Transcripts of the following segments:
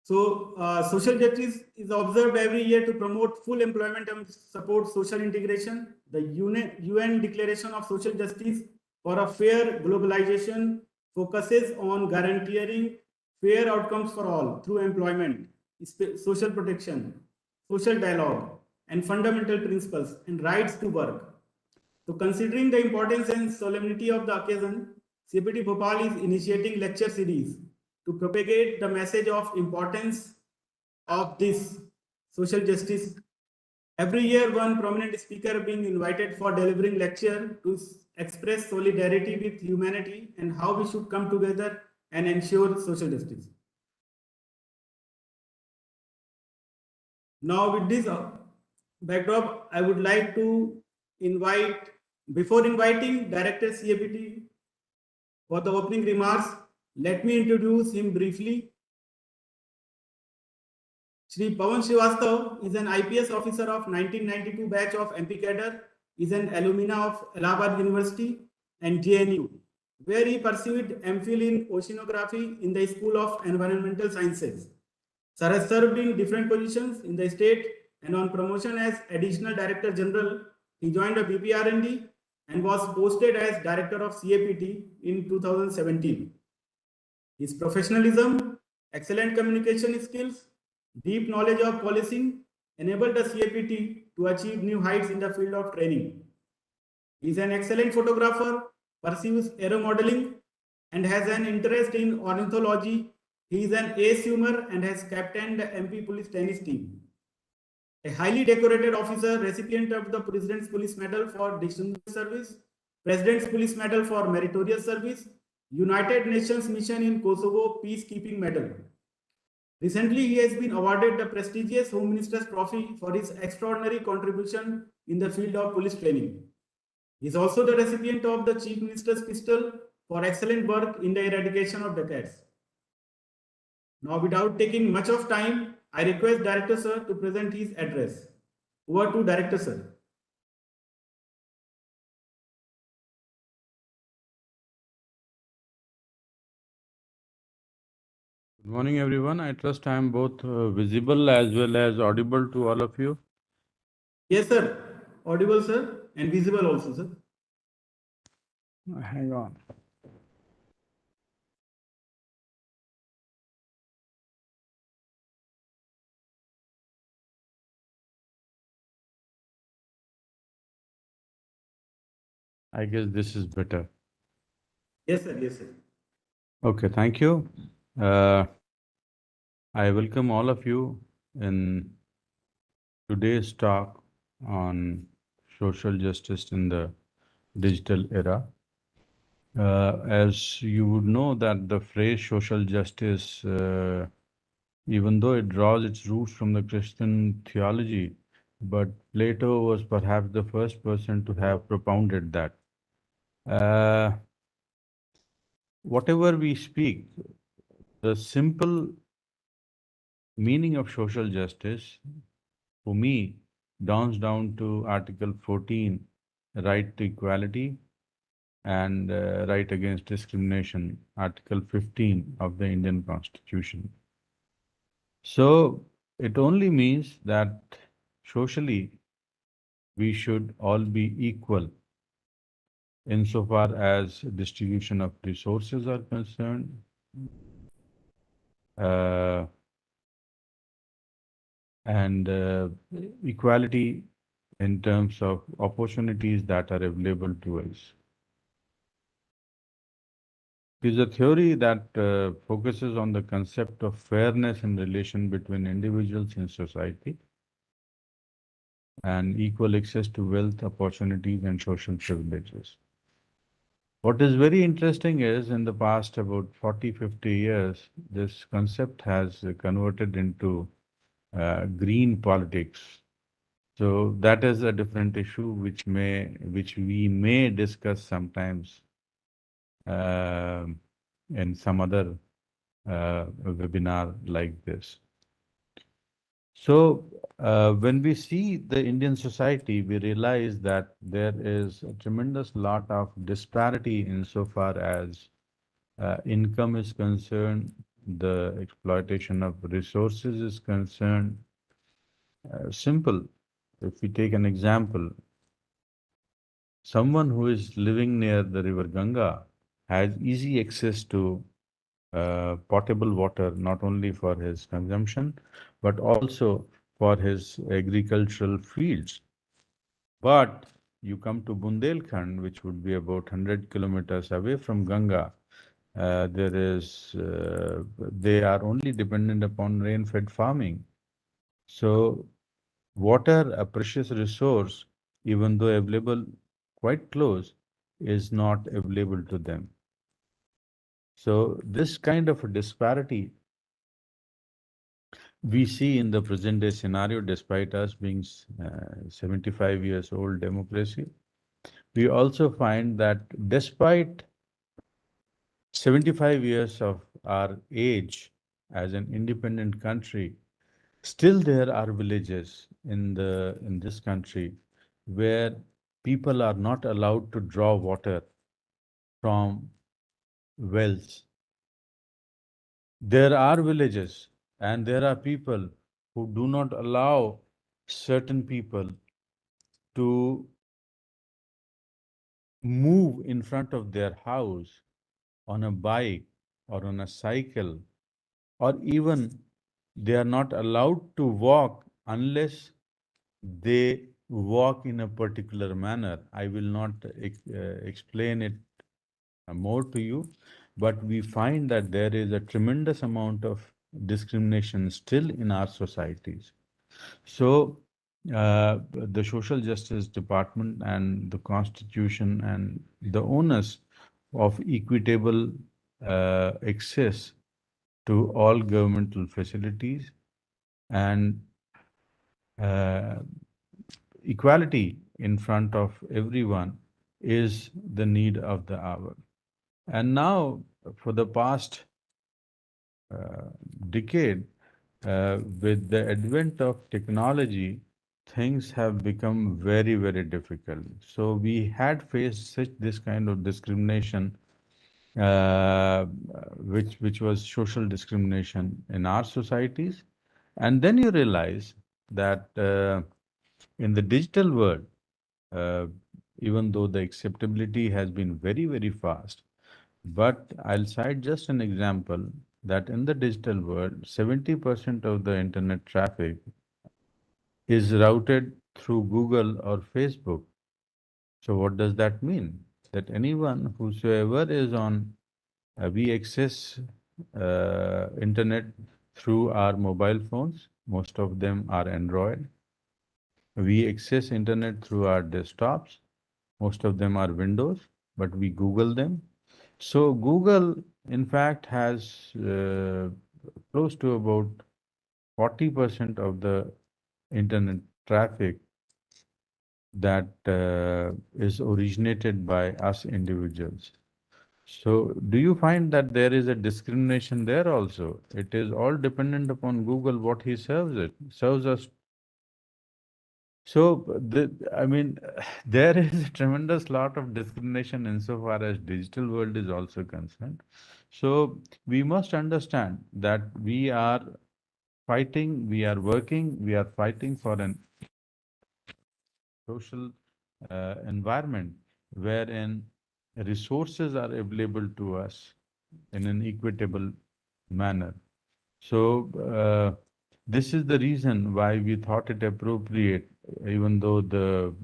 Social justice is observed every year to promote full employment and support social integration. The UN Declaration of Social Justice for a Fair Globalization focuses on guaranteeing fair outcomes for all through employment, social protection, social dialogue, and fundamental principles and rights to work. So, considering the importance and solemnity of the occasion, CPT Bhopal is initiating lecture series to propagate the message of importance of this social justice. Every year, one prominent speaker being invited for delivering lecture to express solidarity with humanity and how we should come together and ensure social justice. Now, with this backdrop, I would like to invite, before inviting Director CAPT for the opening remarks, let me introduce him briefly. Shri Pawan Srivastav is an IPS officer of 1992 batch of MP cadre, is an alumna of Allahabad University and JNU, where he pursued MPhil in Oceanography in the School of Environmental Sciences. Sir has served in different positions in the state, and on promotion as Additional Director General, he joined a BPR&D and was posted as Director of CAPT in 2017. His professionalism, excellent communication skills, deep knowledge of policing enabled the CAPT to achieve new heights in the field of training. He is an excellent photographer, pursues aero modeling, and has an interest in ornithology. He is an ace swimmer and has captained the MP Police tennis team. A highly decorated officer, recipient of the President's Police Medal for Distinguished Service, President's Police Medal for Meritorious Service, United Nations Mission in Kosovo Peacekeeping Medal. Recently, he has been awarded the prestigious Home Minister's Trophy for his extraordinary contribution in the field of police training. He is also the recipient of the Chief Minister's Pistol for excellent work in the eradication of dacoits. Now, without taking much of time, I request Director Sir to present his address. Over to Director Sir. Good morning, everyone. I trust I am both visible as well as audible to all of you. Yes, sir. Audible, sir, and visible also, sir. Hang on. I guess this is better. Yes, sir. Yes, sir. Okay, thank you. I welcome all of you in today's talk on social justice in the digital era. As you would know that the phrase social justice, even though it draws its roots from the Christian theology, but Plato was perhaps the first person to have propounded that. Whatever we speak, the simple meaning of social justice, for me, dawns down to Article 14, right to equality, and right against discrimination, Article 15 of the Indian Constitution. So it only means that socially we should all be equal insofar as distribution of resources are concerned, and equality in terms of opportunities that are available to us. It is a theory that focuses on the concept of fairness in relation between individuals in society and equal access to wealth, opportunities, and social privileges. What is very interesting is in the past about 40, 50 years, this concept has converted into green politics. So that is a different issue which we may discuss sometimes in some other webinar like this. So when we see the Indian society, we realize that there is a tremendous lot of disparity insofar as income is concerned, the exploitation of resources is concerned, simple. If we take an example, someone who is living near the river Ganga has easy access to potable water, not only for his consumption, but also for his agricultural fields. But you come to Bundelkhand, which would be about 100 kilometers away from Ganga, they are only dependent upon rain-fed farming. So water, a precious resource, even though available quite close, is not available to them. So this kind of a disparity we see in the present day scenario, despite us being 75 years old democracy. We also find that despite 75 years of our age as an independent country, still there are villages in this country where people are not allowed to draw water from wells. There are villages and there are people who do not allow certain people to move in front of their house on a bike or on a cycle, or even they are not allowed to walk unless they walk in a particular manner. I will not explain it more to you, but we find that there is a tremendous amount of discrimination still in our societies. So, the Social Justice Department and the Constitution and the onus of equitable access to all governmental facilities and uh, equality in front of everyone is the need of the hour. And now, for the past uh, decade, with the advent of technology, things have become very, very difficult. So we had faced such this kind of discrimination, uh, which was social discrimination in our societies, and then you realize that in the digital world, uh, even though the acceptability has been very, very fast, but I'll cite just an example that in the digital world, 70% of the internet traffic is routed through Google or Facebook. So what does that mean? That anyone whosoever is on, we access internet through our mobile phones. Most of them are Android. We access internet through our desktops. Most of them are Windows, but we Google them. So Google, in fact, has close to about 40% of the internet traffic that is originated by us individuals. So do you find that there is a discrimination there also? It is all dependent upon Google what he serves us. So I mean, there is a tremendous lot of discrimination insofar as digital world is also concerned. So we must understand that we are fighting, we are working, we are fighting for an social environment wherein resources are available to us in an equitable manner. So, this is the reason why we thought it appropriate, even though the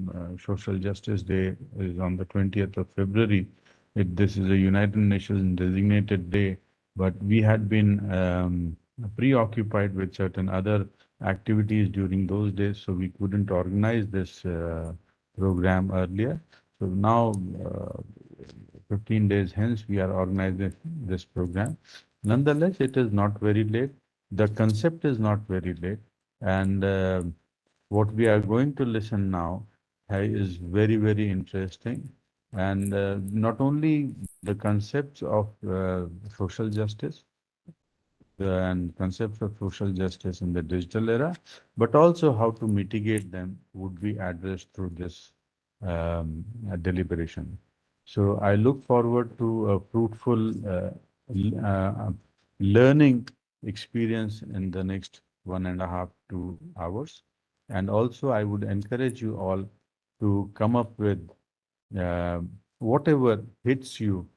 Social Justice Day is on the 20th of February, this is a United Nations designated day, but we had been preoccupied with certain other activities during those days, so we couldn't organize this program earlier. So now, 15 days hence, we are organizing this program. Nonetheless, it is not very late. The concept is not very late. And what we are going to listen now is very, very interesting. And not only the concepts of social justice and concepts of social justice in the digital era, but also how to mitigate them would be addressed through this deliberation. So I look forward to a fruitful learning experience in the next 1.5 to 2 hours. And also, I would encourage you all to come up with uh, whatever hits you,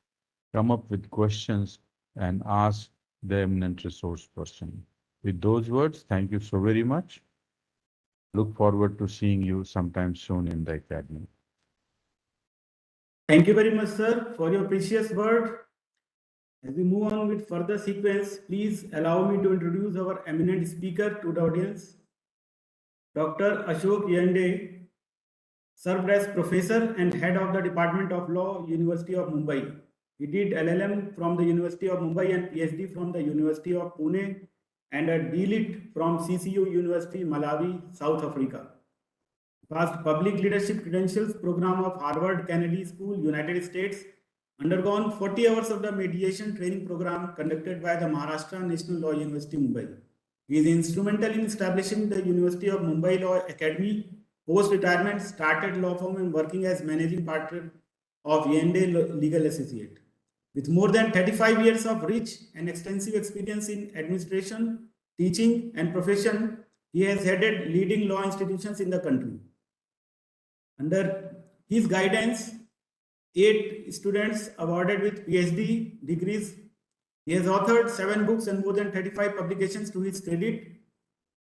come up with questions and ask the eminent resource person. With those words, thank you so very much. Look forward to seeing you sometime soon in the academy. Thank you very much, sir, for your precious word. As we move on with further sequence, please allow me to introduce our eminent speaker to the audience. Dr. Ashok Yende served as professor and head of the Department of Law, University of Mumbai. He did LLM from the University of Mumbai and PhD from the University of Pune and a DLit from CCU University, Malawi, South Africa. Passed Public Leadership Credentials program of Harvard Kennedy School, United States. Undergone 40 hours of the mediation training program conducted by the Maharashtra National Law University, Mumbai. He is instrumental in establishing the University of Mumbai Law Academy. Post-retirement, started law firm and working as managing partner of Yende Legal Associate. With more than 35 years of rich and extensive experience in administration, teaching, and profession, he has headed leading law institutions in the country. Under his guidance, 8 students awarded with PhD degrees. He has authored 7 books and more than 35 publications to his credit.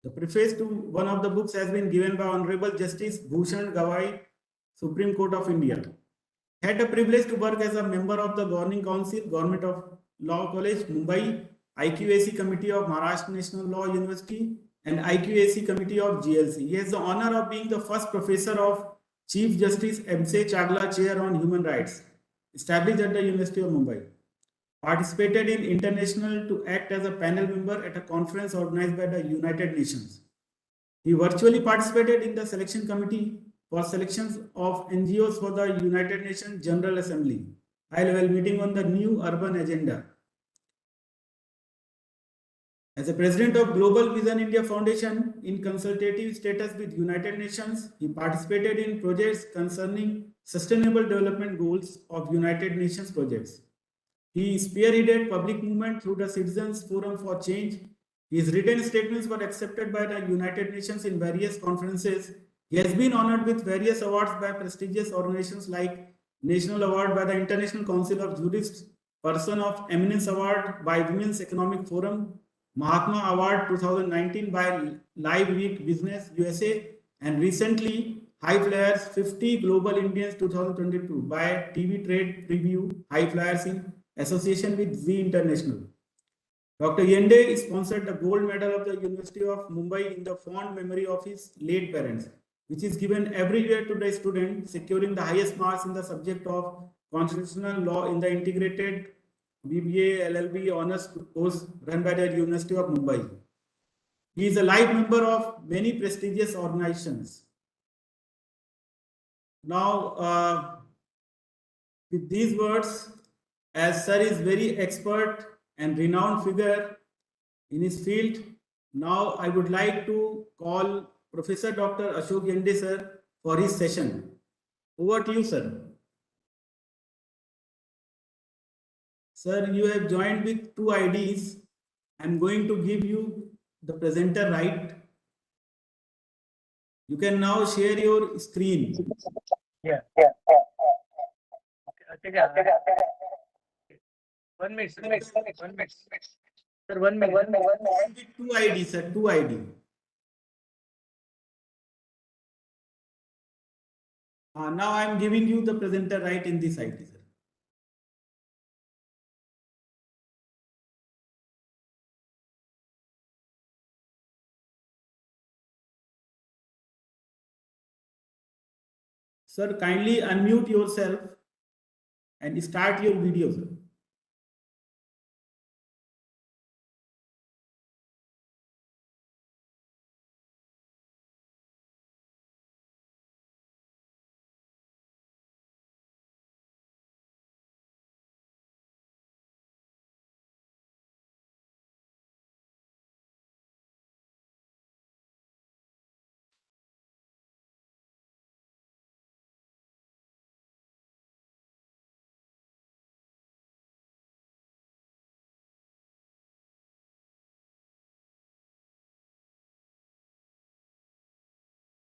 The preface to one of the books has been given by Honorable Justice Bhushan Gawai, Supreme Court of India. Had the privilege to work as a member of the Governing Council, Government of Law College, Mumbai, IQAC Committee of Maharashtra National Law University, and IQAC Committee of GLC. He has the honor of being the first professor of Chief Justice M.C. Chagla Chair on Human Rights, established at the University of Mumbai. Participated in international to act as a panel member at a conference organized by the United Nations. He virtually participated in the selection committee for selections of NGOs for the United Nations General Assembly, high-level meeting on the new urban agenda. As a president of Global Vision India Foundation in consultative status with United Nations, he participated in projects concerning sustainable development goals of United Nations projects. He spearheaded public movement through the Citizens Forum for Change. His written statements were accepted by the United Nations in various conferences. He has been honored with various awards by prestigious organizations like National Award by the International Council of Jurists, Person of Eminence Award by Women's Economic Forum, Mahatma Award 2019 by Live Week Business USA, and recently High Flyers 50 Global Indians 2022 by TV Trade Preview High Flyers in association with Z International. Dr. Yende sponsored the gold medal of the University of Mumbai in the fond memory of his late parents, which is given every year to the student securing the highest marks in the subject of constitutional law in the integrated BBA LLB honors course run by the University of Mumbai. He is a life member of many prestigious organizations. Now, with these words, as Sir is very expert and renowned figure in his field, now I would like to call Professor Dr. Ashok Yende sir for his session. Over to you, sir. Sir, you have joined with 2 IDs. I'm going to give you the presenter right. You can now share your screen. Yeah. Okay. 1 minute. Sir, 1 minute. Sir, 1 minute. 2 IDs, sir. 2 ID. Now I'm giving you the presenter right in this ID, sir. Sir, kindly unmute yourself and start your video, sir.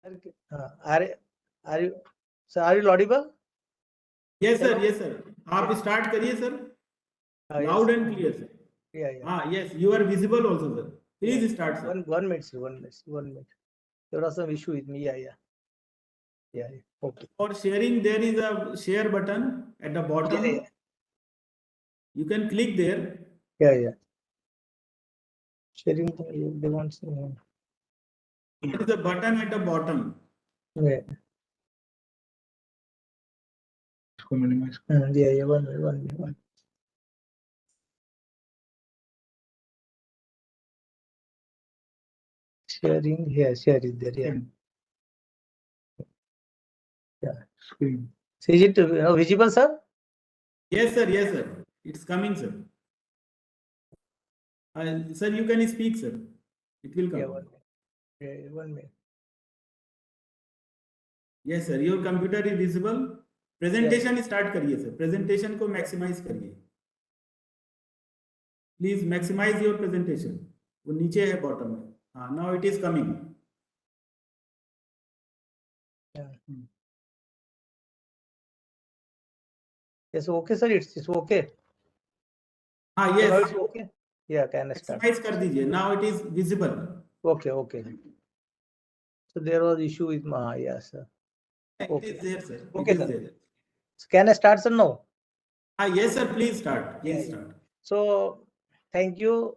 Are you, sir, are you audible? Yes sir, Hello? yes sir. आप start करिए sir. Yes. Loud and clear sir. Yeah, yeah. Ah yes, you are visible also sir. Please start sir. One minute, sir. 1 minute. 1 minute. There was some issue with me. Yeah, yeah. Yeah, yeah. Okay. For sharing, there is a share button at the bottom. Yeah, yeah. You can click there. Yeah, yeah. Sharing, they want. There is a button at the bottom. Yeah. Yeah, yeah. 1 minute, 1 minute. Sharing, yeah, share is there. Yeah. Yeah. Screen. So is it visible, sir? Yes sir, yes sir. It's coming sir. Sir, you can speak sir. It will come. Yeah, 1 minute. Yeah, 1 minute. Yes sir, your computer is visible. Presentation start करिए sir. Presentation को maximize करिए. Please maximize your presentation. वो नीचे है bottom में. हाँ, now it is coming. Yeah. Yes, okay, sir. It's okay. हाँ, So now yes. it's okay. Yeah, can I start? Maximize कर दीजिए. Now it is visible. Okay, okay. So there was issue with my yes, sir. It Okay. is there, sir. Okay, It is sir. there. So can I start, sir? No. Yes, sir. Please start. Please Yeah, start. So thank you,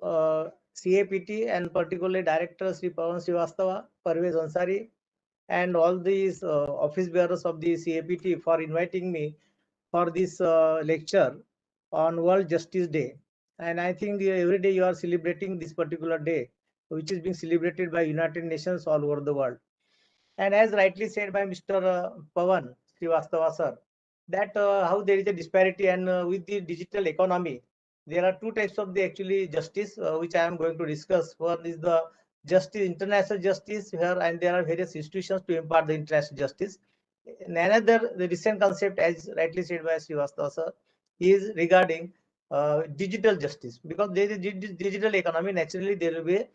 CAPT and particularly Director Sri Pawan Srivastava, Parvez Ansari, and all these office bearers of the CAPT for inviting me for this lecture on World Justice Day. And I think every day you are celebrating this particular day, which is being celebrated by United Nations all over the world. And as rightly said by Mr. Pawan Srivastava sir, that how there is a disparity and with the digital economy, there are two types of the actually justice which I am going to discuss. One is the justice, international justice, here and there are various institutions to impart the international justice. And another, the recent concept, as rightly said by Srivastava sir, is regarding digital justice, because there is a digital economy. Naturally, there will be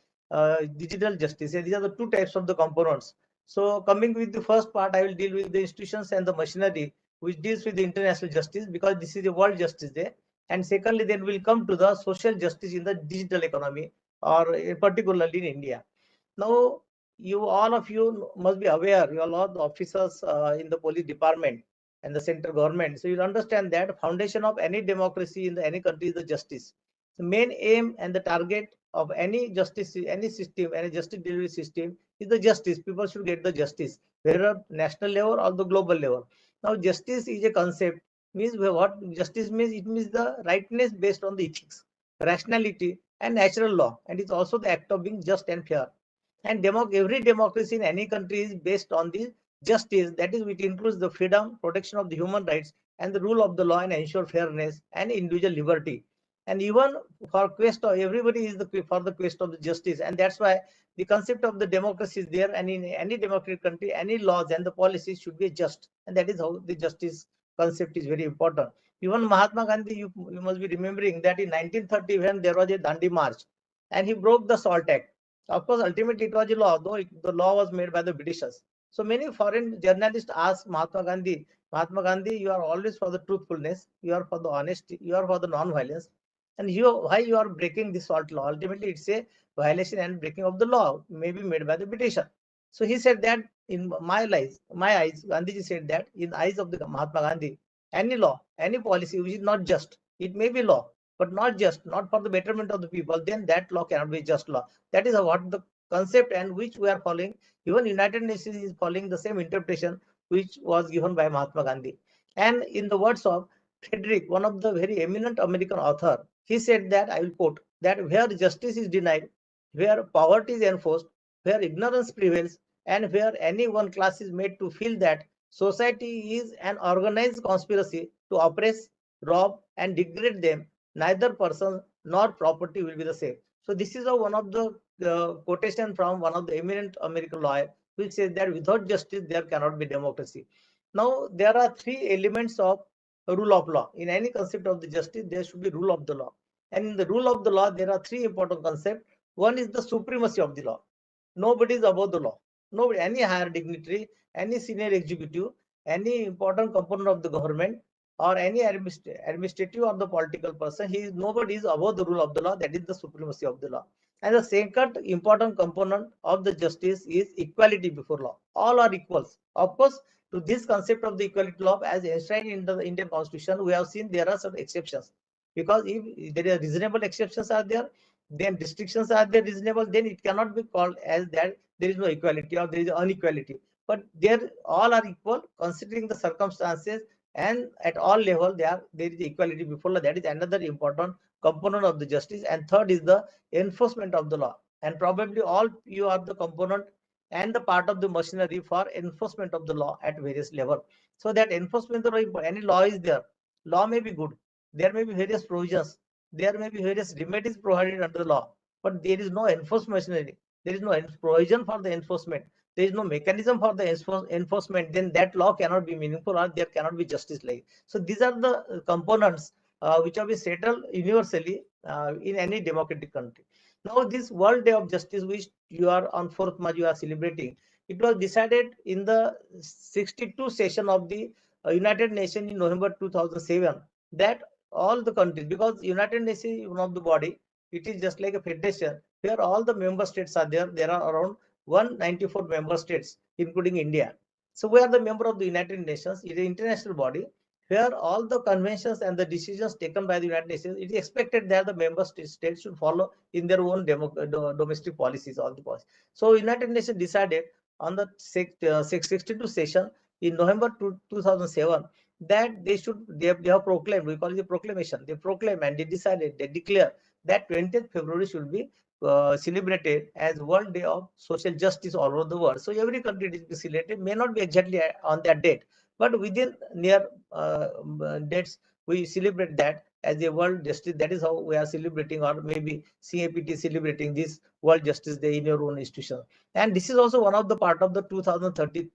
digital justice. And these are the two types of the components. So coming with the first part, I will deal with the institutions and the machinery which deals with the international justice, because this is a World Justice Day. And secondly, then we'll come to the social justice in the digital economy, or particularly in India. Now, all of you must be aware, you are all the officers in the police department and the central government. So you'll understand that foundation of any democracy in any country is the justice. The main aim and the target of any justice, any system, any justice delivery system is the justice. People should get the justice, whether national level or the global level. Now, justice is a concept. Means what justice means? It means the rightness based on the ethics, rationality, and natural law, and it's also the act of being just and fair. And every democracy in any country is based on the justice, that is, which includes the freedom, protection of the human rights, and the rule of the law, and ensure fairness and individual liberty. And even for quest of everybody is for the quest of the justice, and that's why the concept of the democracy is there. And in any democratic country, any laws and the policies should be just, and that is how the justice concept is very important. Even Mahatma Gandhi, you must be remembering that in 1930, when there was a Dandi March, and he broke the Salt Act. Of course, ultimately it was a law, though the law was made by the Britishers. So many foreign journalists ask Mahatma Gandhi, you are always for the truthfulness, you are for the honesty, you are for the non-violence, and why you are breaking this salt law? Ultimately, it's a violation and breaking of the law, maybe made by the Britisher. So he said that in my eyes, Gandhiji said that in the eyes of the Mahatma Gandhi, any law, any policy which is not just, it may be law, but not just, not for the betterment of the people, then that law cannot be just law. That is what the concept and which we are following. Even United Nations is following the same interpretation which was given by Mahatma Gandhi. And in the words of Frederick, one of the very eminent American author, he said that, I will quote, that where justice is denied, where poverty is enforced, where ignorance prevails, and where any one class is made to feel that society is an organized conspiracy to oppress, rob, and degrade them, neither person nor property will be the same. So this is one of the quotation from one of the eminent American lawyer, which says that without justice there cannot be democracy. Now there are three elements of rule of law. In any concept of the justice, there should be rule of the law. And in the rule of the law, there are three important concepts. One is the supremacy of the law. Nobody is above the law. Nobody, any higher dignitary, any senior executive, any important component of the government, or any administrative or the political person, nobody is above the rule of the law. That is the supremacy of the law. And the second important component of the justice is equality before law. All are equals. Of course, to this concept of the equality law as enshrined in the Indian Constitution, we have seen there are some exceptions. Because if there are reasonable exceptions are there, then restrictions are there reasonable, then it cannot be called as that there is no equality or there is inequality. But there all are equal considering the circumstances, and at all level there is equality before law. That is another important component of the justice. And third is the enforcement of the law. And probably all you are the component and the part of the machinery for enforcement of the law at various level. So that enforcement of any law is there. Law may be good. There may be various provisions. There may be various remedies provided under the law, but there is no enforcement machinery. There is no provision for the enforcement. There is no mechanism for the enforcement. Then that law cannot be meaningful, or there cannot be justice like. So these are the components which have been settled universally in any democratic country. Now this World Day of Justice, which you are on 4th March you are celebrating, it was decided in the 62 session of the United Nations in November 2007 that all the countries, because United Nations is one of the body, it is just like a federation where all the member states are there. There are around 194 member states, including India. So we are the member of the United Nations. It is an international body where all the conventions and the decisions taken by the United Nations, it is expected that the member states should follow in their own domestic policies, all the policies. So United Nations decided on the 62 session in November 2007 that they have proclaimed, we call it a proclamation. They proclaim and they decided, they declare that 20th February should be celebrated as World Day of Social Justice all over the world. So every country it is celebrated, may not be exactly on that date, but within near dates we celebrate that as a World Justice. That is how we are celebrating, or maybe CAPT celebrating this World Justice Day in your own institution. And this is also one of the part of the 2030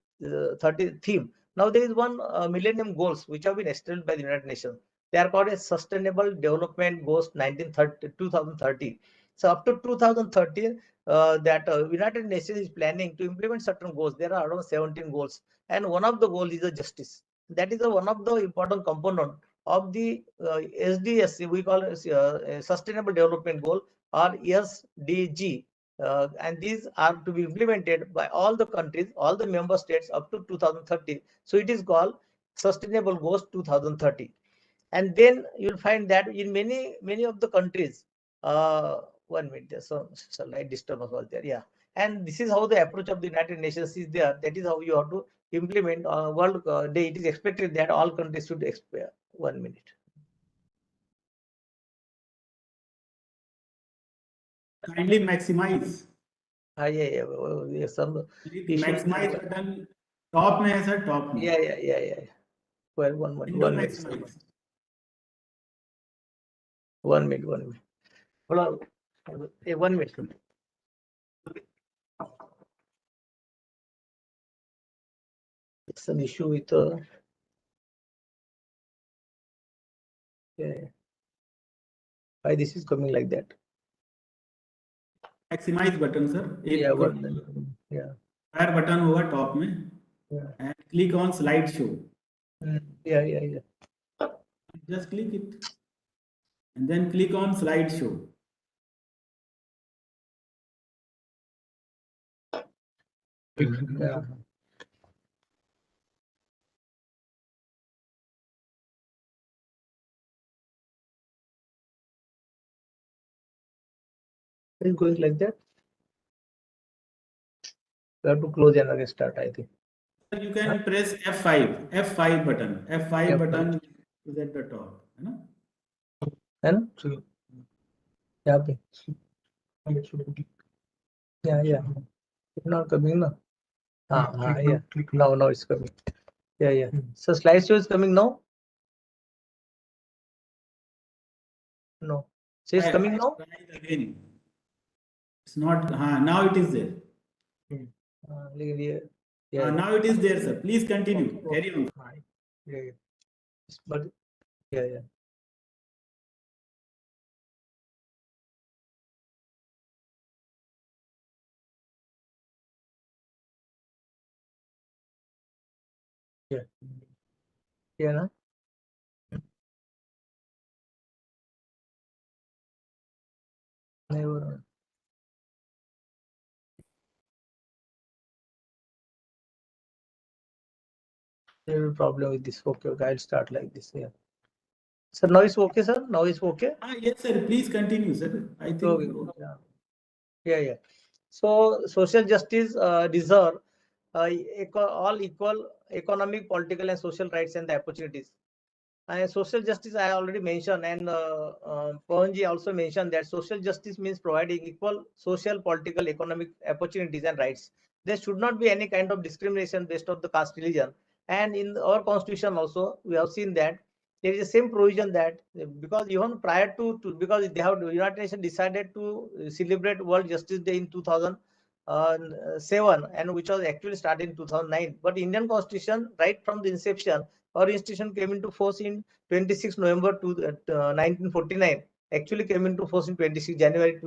theme. Now there is one millennium goals which have been established by the United Nations. They are called as Sustainable Development Goals 2030. So up to 2030, that United Nations is planning to implement certain goals. There are around 17 goals, and one of the goals is the justice. That is one of the important component of the SDS. We call it Sustainable Development Goal, or SDG. And these are to be implemented by all the countries, all the member states up to 2030. So it is called Sustainable Goals 2030. And then you'll find that in many of the countries, 1 minute, there's some light disturbance was there. Yeah. And this is how the approach of the United Nations is there. That is how you have to implement World Day. It is expected that all countries should expire. 1 minute. Kindly maximize. Yeah. Some issue. Maximize button top में है sir, top में. Yeah. Well, one Window minute. maximize. 1 minute. Hold on. 1 minute. It's an issue with why this is coming like that. Maximize button sir. Yeah, fire button होगा top में. And click on slide show. Yeah. Just click it and then click on slide show. Yeah. It's going like that. You have to close and again start, I think. You can press F5. F5 button. F5 button is at the top. है ना? यहाँ पे. Yeah. It's not coming now. Yeah. Now it's coming. Yeah. So slideshow is coming now. No. So it's coming now. Again. It's not. Now it is there. Yeah. Now it is there, sir. Please continue. Carry on. Yeah. But yeah. Yeah. Yeah. Na? Never. There is problem with this. Okay, okay. I'll start like this. Yeah. Sir, now it's okay, sir. Now it's okay. Yes, sir. Please continue, sir. I think. Okay. Yeah. Yeah. Yeah. So social justice deserve all equal economic, political, and social rights and the opportunities. And social justice, I already mentioned, and Pawanji also mentioned that social justice means providing equal social, political, economic opportunities and rights. There should not be any kind of discrimination based on the caste, religion. And in our constitution also, we have seen that there is the same provision that because even prior to because they have United Nations decided to celebrate World Justice Day in 2007, and which was actually started in 2009. But Indian Constitution, right from the inception, our institution came into force in 26 November 1949. Actually came into force in 26 January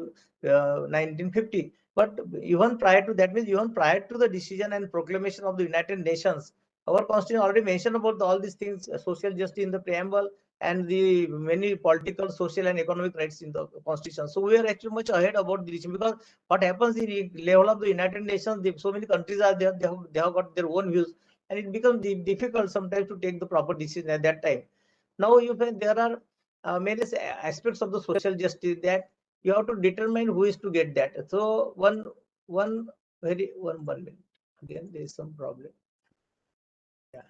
1950. But even prior to that, means even prior to the decision and proclamation of the United Nations, our constitution already mentioned about all these things, social justice in the preamble, and the many political, social, and economic rights in the constitution. So we are actually much ahead about this, because what happens in the level of the United Nations, so many countries are there, they have got their own views, and it becomes difficult sometimes to take the proper decision at that time. Now you find there are many aspects of the social justice that you have to determine who is to get that. So one minute. Again, there is some problem. Yeah.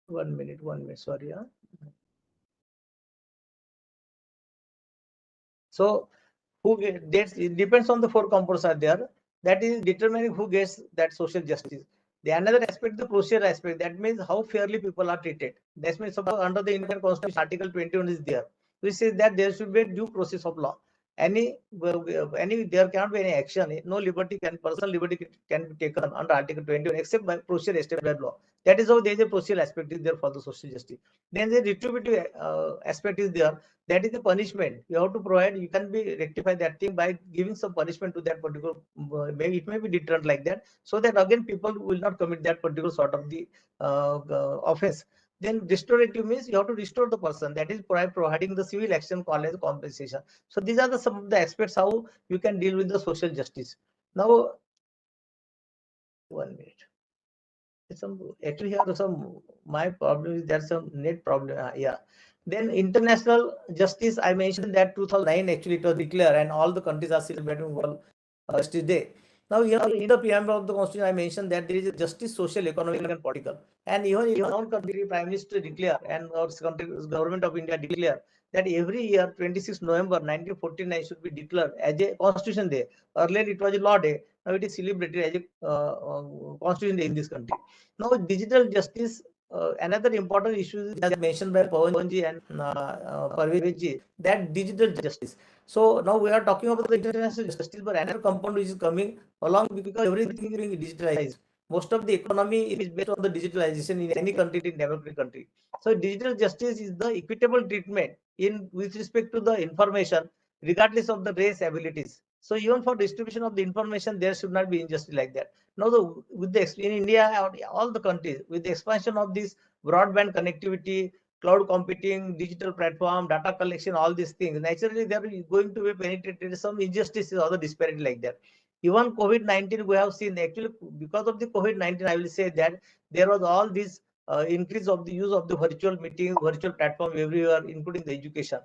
One minute. Sorry. Huh? So who gets, it depends on the four components are there. That is determining who gets that social justice. The another aspect, the procedure aspect, that means how fairly people are treated. That means suppose under the Indian Constitution, Article 21 is there, which says that there should be a due process of law. Any there cannot be any action. No liberty can personal liberty can be taken under Article 21 except by procedure established law. That is how there is a procedural aspect is there for the social justice. Then the retributive aspect is there. That is the punishment you have to provide. You can be rectify that thing by giving some punishment to that particular. Maybe it may be deterrent like that, so that again people will not commit that particular sort of the offense. Then restorative means you have to restore the person. That is providing the civil action called as compensation. So these are the some of the aspects how you can deal with the social justice. Now, 1 minute. Some actually here some my problem is there's some net problem. Yeah. Then international justice, I mentioned that 2009 actually it was declared, and all the countries are celebrating World Justice Day. Now, in the preamble of the Constitution, I mentioned that there is a justice, social, economic, and political. And even in our own country, Prime Minister declare and our country, government of India declare that every year, 26 November 1949 should be declared as a Constitution Day. Earlier it was a Law Day. Now it is celebrated as a Constitution Day in this country. Now, digital justice, another important issue as mentioned by Pawanji and Parvejji, that digital justice. So now we are talking about the international justice, but another component which is coming along because everything is being digitalized. Most of the economy is based on the digitalization in any country, in developing country. So digital justice is the equitable treatment in with respect to the information, regardless of the race abilities. So even for distribution of the information, there should not be injustice like that. Now, with the in India, all the countries, with the expansion of this broadband connectivity, cloud computing, digital platform, data collection, all these things, naturally they are going to be penetrated some injustices or the disparity like that. Even COVID-19, we have seen actually because of the COVID-19, I will say that there was all this increase of the use of the virtual meetings, virtual platform everywhere, including the education.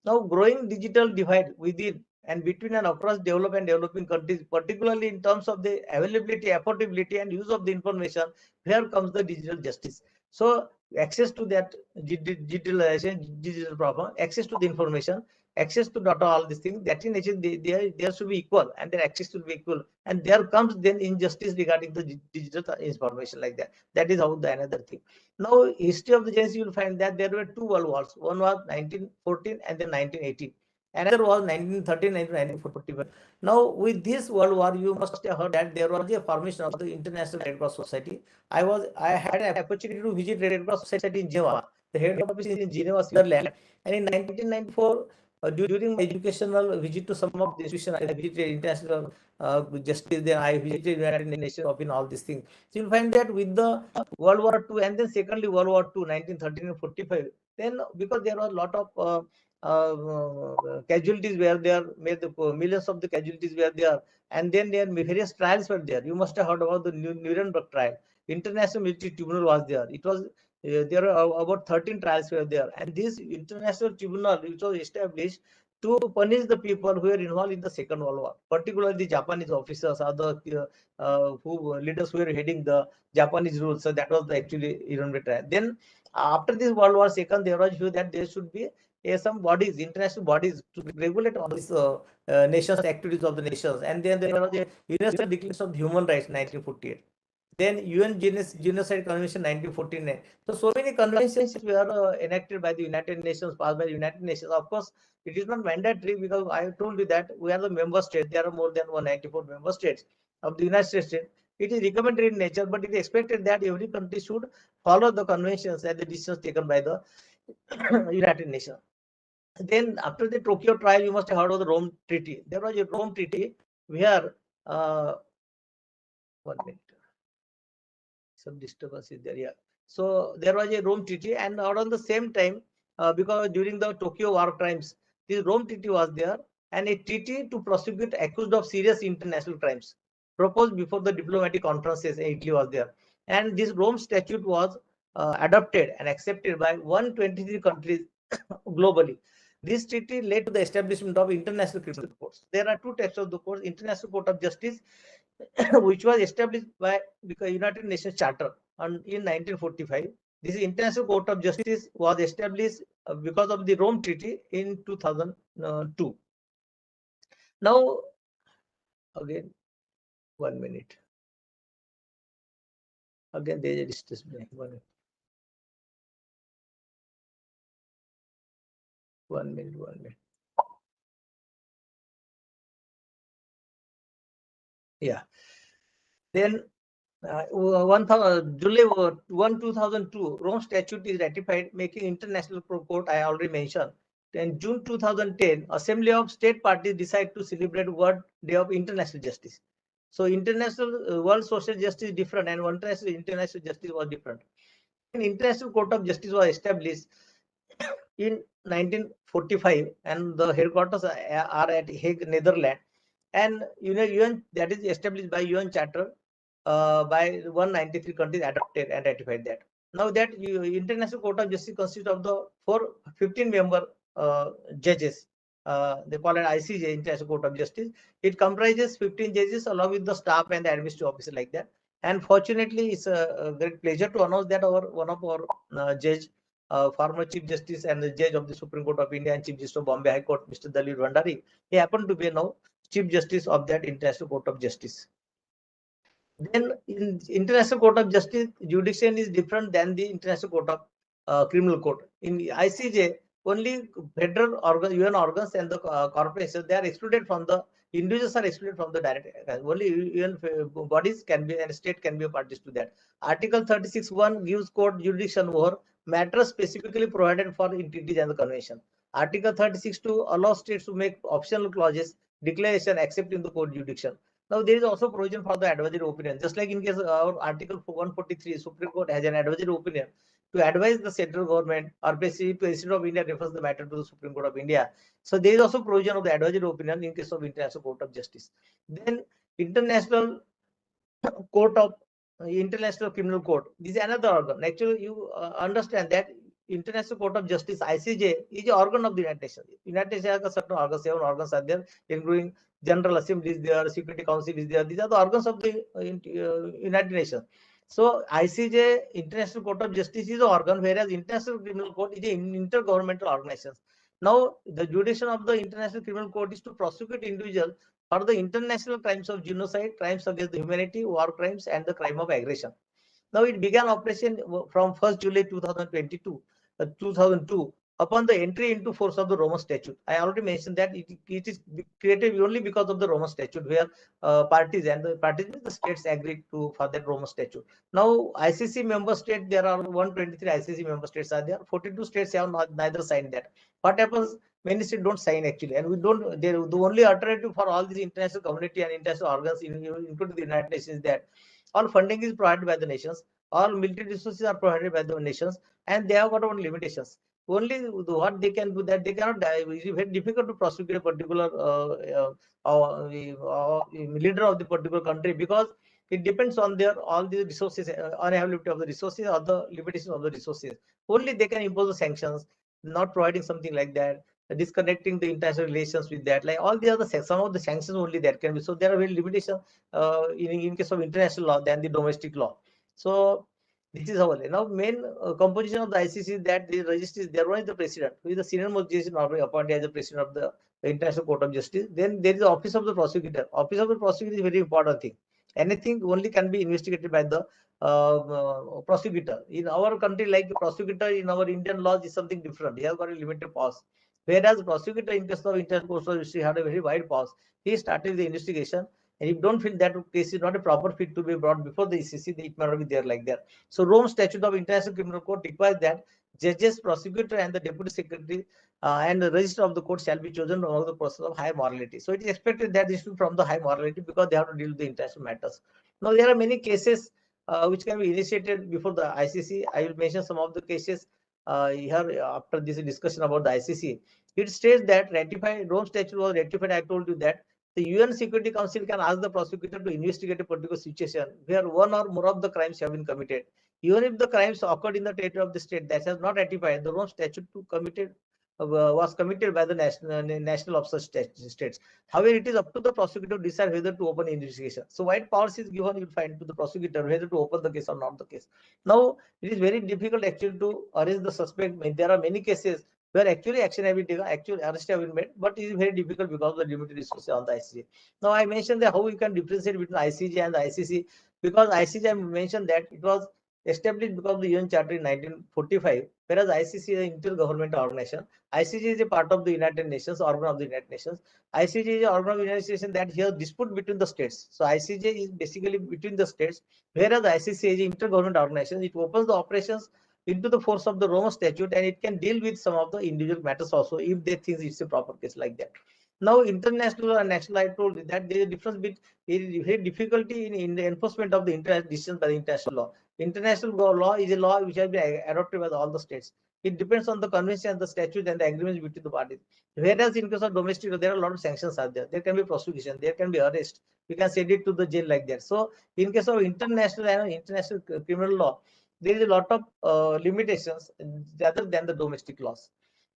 Now, growing digital divide within and between and across developed and developing countries, particularly in terms of the availability, affordability, and use of the information, here comes the digital justice. So access to that digitalization, digital problem, access to the information, access to data, all these things, that in nature there should be equal, and their access should be equal. And there comes then injustice regarding the digital information like that. That is how the another thing. Now, history of the Genesis, you will find that there were two world wars. One was 1914 and then 1918. Another was 1913 and 1945. Now, with this World War, you must have heard that there was a formation of the International Red Cross Society. I had an opportunity to visit Red Cross Society in Geneva. The head office is in Geneva, Switzerland. And in 1994, during my educational visit to some of the institutions, I visited international justice, then I visited United Nations of in all these things. So you'll find that with the World War II and then secondly World War II, 1913 and 45, then because there was a lot of casualties were there, millions of the casualties were there, and then there various trials were there. You must have heard about the Nuremberg trial. International Military Tribunal was there. It was there are about 13 trials were there, and this international tribunal which was established to punish the people who were involved in the Second World War, particularly the Japanese officers or the leaders who were heading the Japanese rule. So that was the actually Nuremberg trial. Then after this World War II, there was view that there should be some bodies, international bodies, to regulate all these nations, activities of the nations. And then there was a Universal Declaration of Human Rights, 1948. Then UN Genocide Convention 1949. So many conventions were enacted by the United Nations, passed by the United Nations. Of course, it is not mandatory because I told you that we are the member states. There are more than 194 member states of the United States. It is recommended in nature, but it is expected that every country should follow the conventions and the decisions taken by the United Nations. Then after the Tokyo trial, you must have heard of the Rome Treaty. There was a Rome Treaty where 1 minute. Some disturbance is there. Yeah. So there was a Rome Treaty, and around the same time, because during the Tokyo war crimes, this Rome Treaty was there, and a treaty to prosecute accused of serious international crimes proposed before the diplomatic conferences in Italy was there. And this Rome Statute was adopted and accepted by 123 countries globally. This treaty led to the establishment of international criminal courts. There are two types of the courts: International Court of Justice, which was established by the United Nations Charter in 1945. This International Court of Justice was established because of the Rome Treaty in 2002. Now, again, 1 minute. Again, there is a distance. 1 minute, 1 minute. Yeah. Then July 1, 2002, Rome Statute is ratified, making international court, I already mentioned. Then June 2010, Assembly of State Parties decide to celebrate World Day of International Justice. So international world social justice is different, and international justice was different. An International Court of Justice was established in 1945, and the headquarters are at Hague, Netherlands. And UN, that is established by UN Charter, by 193 countries adopted and ratified that. Now that International Court of Justice consists of the 15-member judges. They call it ICJ, International Court of Justice. It comprises 15 judges along with the staff and the administrative officer like that. And fortunately, it's a great pleasure to announce that one of our judge, former Chief Justice and the Judge of the Supreme Court of India and Chief Justice of Bombay High Court, Mr. Dalil Bhandari, he happened to be now Chief Justice of that International Court of Justice. Then in International Court of Justice, jurisdiction is different than the International Court of Criminal Court. In ICJ, only federal UN organs and the corporations, they are excluded from the, individuals are excluded from the direct. Only UN bodies can be, and state can be parties to that. Article 36(1) gives court jurisdiction over matters specifically provided for entities and the convention. Article 36(2) allows states to make optional clauses, declaration accepting the court jurisdiction. Now, there is also provision for the advisory opinion. Just like in case of our Article 143, Supreme Court has an advisory opinion to advise the central government, or basically President of India refers the matter to the Supreme Court of India. So there is also provision of the advisory opinion in case of International Court of Justice. Then International Court of International Criminal Court. This is another organ. Actually, you understand that International Court of Justice, ICJ, is an organ of the United Nations. United Nations has certain organs, 7 organs are there, including General Assembly is there, Security Council is there. These are the organs of the United Nations. So ICJ, International Court of Justice, is an organ, whereas International Criminal Court is an intergovernmental organization. Now, the jurisdiction of the International Criminal Court is to prosecute individuals for the international crimes of genocide, crimes against the humanity, war crimes, and the crime of aggression. Now, it began operation from 1st July 2022, 2002 upon the entry into force of the Roma Statute. I already mentioned that it is created only because of the Roma Statute, where parties and the parties, the states agreed to for that Roma Statute. Now, ICC member state, there are 123 ICC member states are there. 42 states have neither signed that. What happens? Many states don't sign actually, and we don't. The only alternative for all these international community and international organs, including the United Nations, is that all funding is provided by the nations, all military resources are provided by the nations, and they have got own limitations. Only what they can do, that they cannot. It is very difficult to prosecute a particular leader of the particular country, because it depends on their all the resources, unavailability of the resources or the limitation of the resources. Only they can impose the sanctions, not providing something like that, disconnecting the international relations with that, like all the other some of the sanctions only that can be. So there are very limitation in case of international law than the domestic law. So this is our now main composition of the ICC, that the registry, there one is the president, who is the senior most judge normally appointed as the president of the International Court of Justice. Then there is the office of the prosecutor. Office of the prosecutor is very important thing. Anything only can be investigated by the prosecutor. In our country, like prosecutor in our Indian laws is something different. He has got a limited powers. Whereas prosecutor in case of International Court of Justice had a very wide powers. He started the investigation, and if you don't feel that case is not a proper fit to be brought before the ICC, it may not be there like that. So Rome Statute of International Criminal Court requires that judges, prosecutor, and the deputy secretary and the register of the court shall be chosen among the persons of high morality. So it is expected that this should from the high morality, because they have to deal with the international matters. Now there are many cases which can be initiated before the ICC. I will mention some of the cases here after this discussion about the ICC. It states that Rome Statute was ratified. I told you that the UN Security Council can ask the prosecutor to investigate a particular situation where one or more of the crimes have been committed. Even if the crimes occurred in the territory of the state that has not ratified the Rome Statute to committed was committed by the national of such states. However, it is up to the prosecutor to decide whether to open investigation. So, wide powers is given, you find, to the prosecutor whether to open the case or not the case. Now, it is very difficult actually to arrest the suspect. There are many cases where actually action have been taken, actually arrest have been made, but it is very difficult because of the limited resources on the ICJ. Now, I mentioned that how we can differentiate between ICJ and the ICC, because ICJ, I mentioned that it was established because of the UN Charter in 1945, whereas ICC is an intergovernmental organization. ICJ is a part of the United Nations, organ of the United Nations. ICJ is an organ of the United Nations that here dispute between the states. So ICJ is basically between the states, whereas the ICC is an intergovernmental organization. It opens the operations into the force of the Roma Statute, and it can deal with some of the individual matters also if they think it's a proper case like that. Now, international and national, I told you that there is a difference between difficulty in the enforcement of the international decisions by the international law. International law is a law which has been adopted by all the states. It depends on the convention, the statute, and the agreements between the parties. Whereas in case of domestic, there are a lot of sanctions are there. There can be prosecution, there can be arrest. You can send it to the jail like that. So, in case of international and international criminal law, there is a lot of limitations rather than the domestic laws.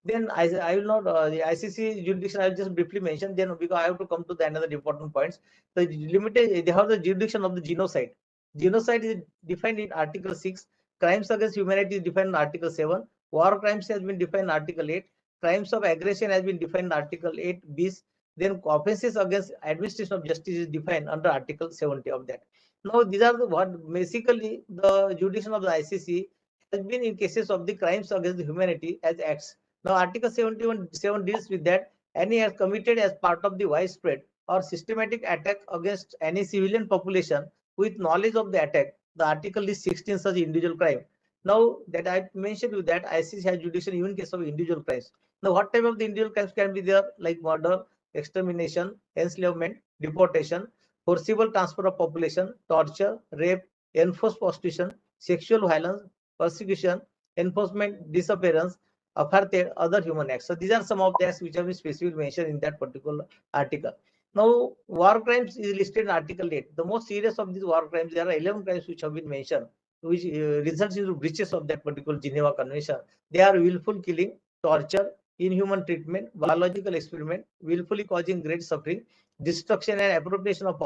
Then I will not the ICC jurisdiction. I will just briefly mention. Then because I have to come to the another important points. The limited, they have the jurisdiction of the genocide. Genocide is defined in Article 6. Crimes against humanity is defined in Article 7. War crimes has been defined in Article 8. Crimes of aggression has been defined in Article 8 bis. Then offences against administration of justice is defined under Article 70 of that. Now these are the what basically the jurisdiction of the ICC has been in cases of the crimes against the humanity as acts. Now Article 71 deals with that. Any act committed as part of the widespread or systematic attack against any civilian population with knowledge of the attack. The article lists 16 such individual crime. Now that I mentioned you that ICC has jurisdiction even in case of individual crimes. Now what type of the individual crimes can be there, like murder, extermination, enslavement, deportation, forcible transfer of population, torture, rape, enforced prostitution, sexual violence, persecution, enforcement, disappearance, apartheid, other human acts. So these are some of the acts which have been specifically mentioned in that particular article. Now, war crimes is listed in Article 8. The most serious of these war crimes, there are 11 crimes which have been mentioned, which results into breaches of that particular Geneva Convention. They are willful killing, torture, inhuman treatment, biological experiment, willfully causing great suffering, destruction and appropriation of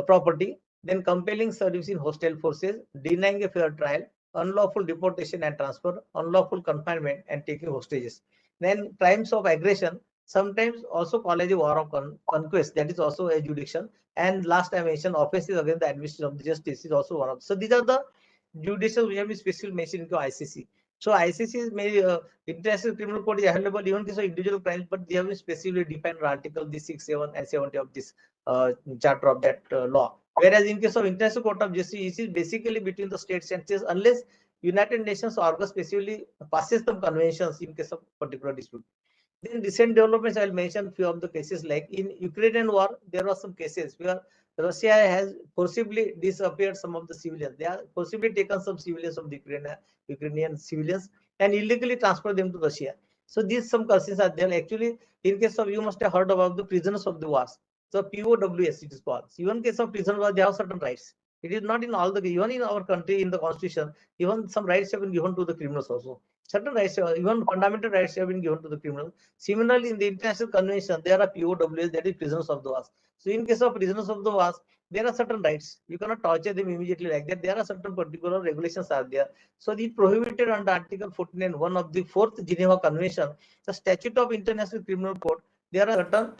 property, then compelling service in hostile forces, denying a fair trial, unlawful deportation and transfer, unlawful confinement and taking hostages. Then crimes of aggression, sometimes also called as a war of conquest, that is also a jurisdiction. And last I mentioned offenses against the administration of the justice is also one of. So these are the jurisdictions which have been specifically mentioned into ICC. So ICC may International Criminal Court is available even case of individual crimes, but they have been specifically defined Article the 6, 7, and 70 of this charter of that law. Whereas in case of International Court of Justice, it is basically between the states and states, unless United Nations organ specifically passes some conventions in case of particular dispute. Then recent developments, I'll mention few of the cases. Like in Ukrainian war, there were some cases where Russia has forcibly disappeared some of the civilians. They have forcibly taken some civilians of the Ukrainian civilians and illegally transferred them to Russia. So these some cases are there. Actually, in case of, you must have heard about the prisoners of the wars. So POWs it is called. Even case of prisoners of war, they have certain rights. It is not in all the, even in our country, in the constitution, even some rights have been given to the criminals also. Certain rights, even fundamental rights have been given to the criminals. Similarly, in the international convention, there are POWs, that is prisoners of the wars. So in case of prisoners of the wars, there are certain rights. You cannot torture them immediately like that. There are certain particular regulations are there. So the prohibited under Article 14 and 1 of the 4th Geneva Convention, the Statute of International Criminal Court, there are certain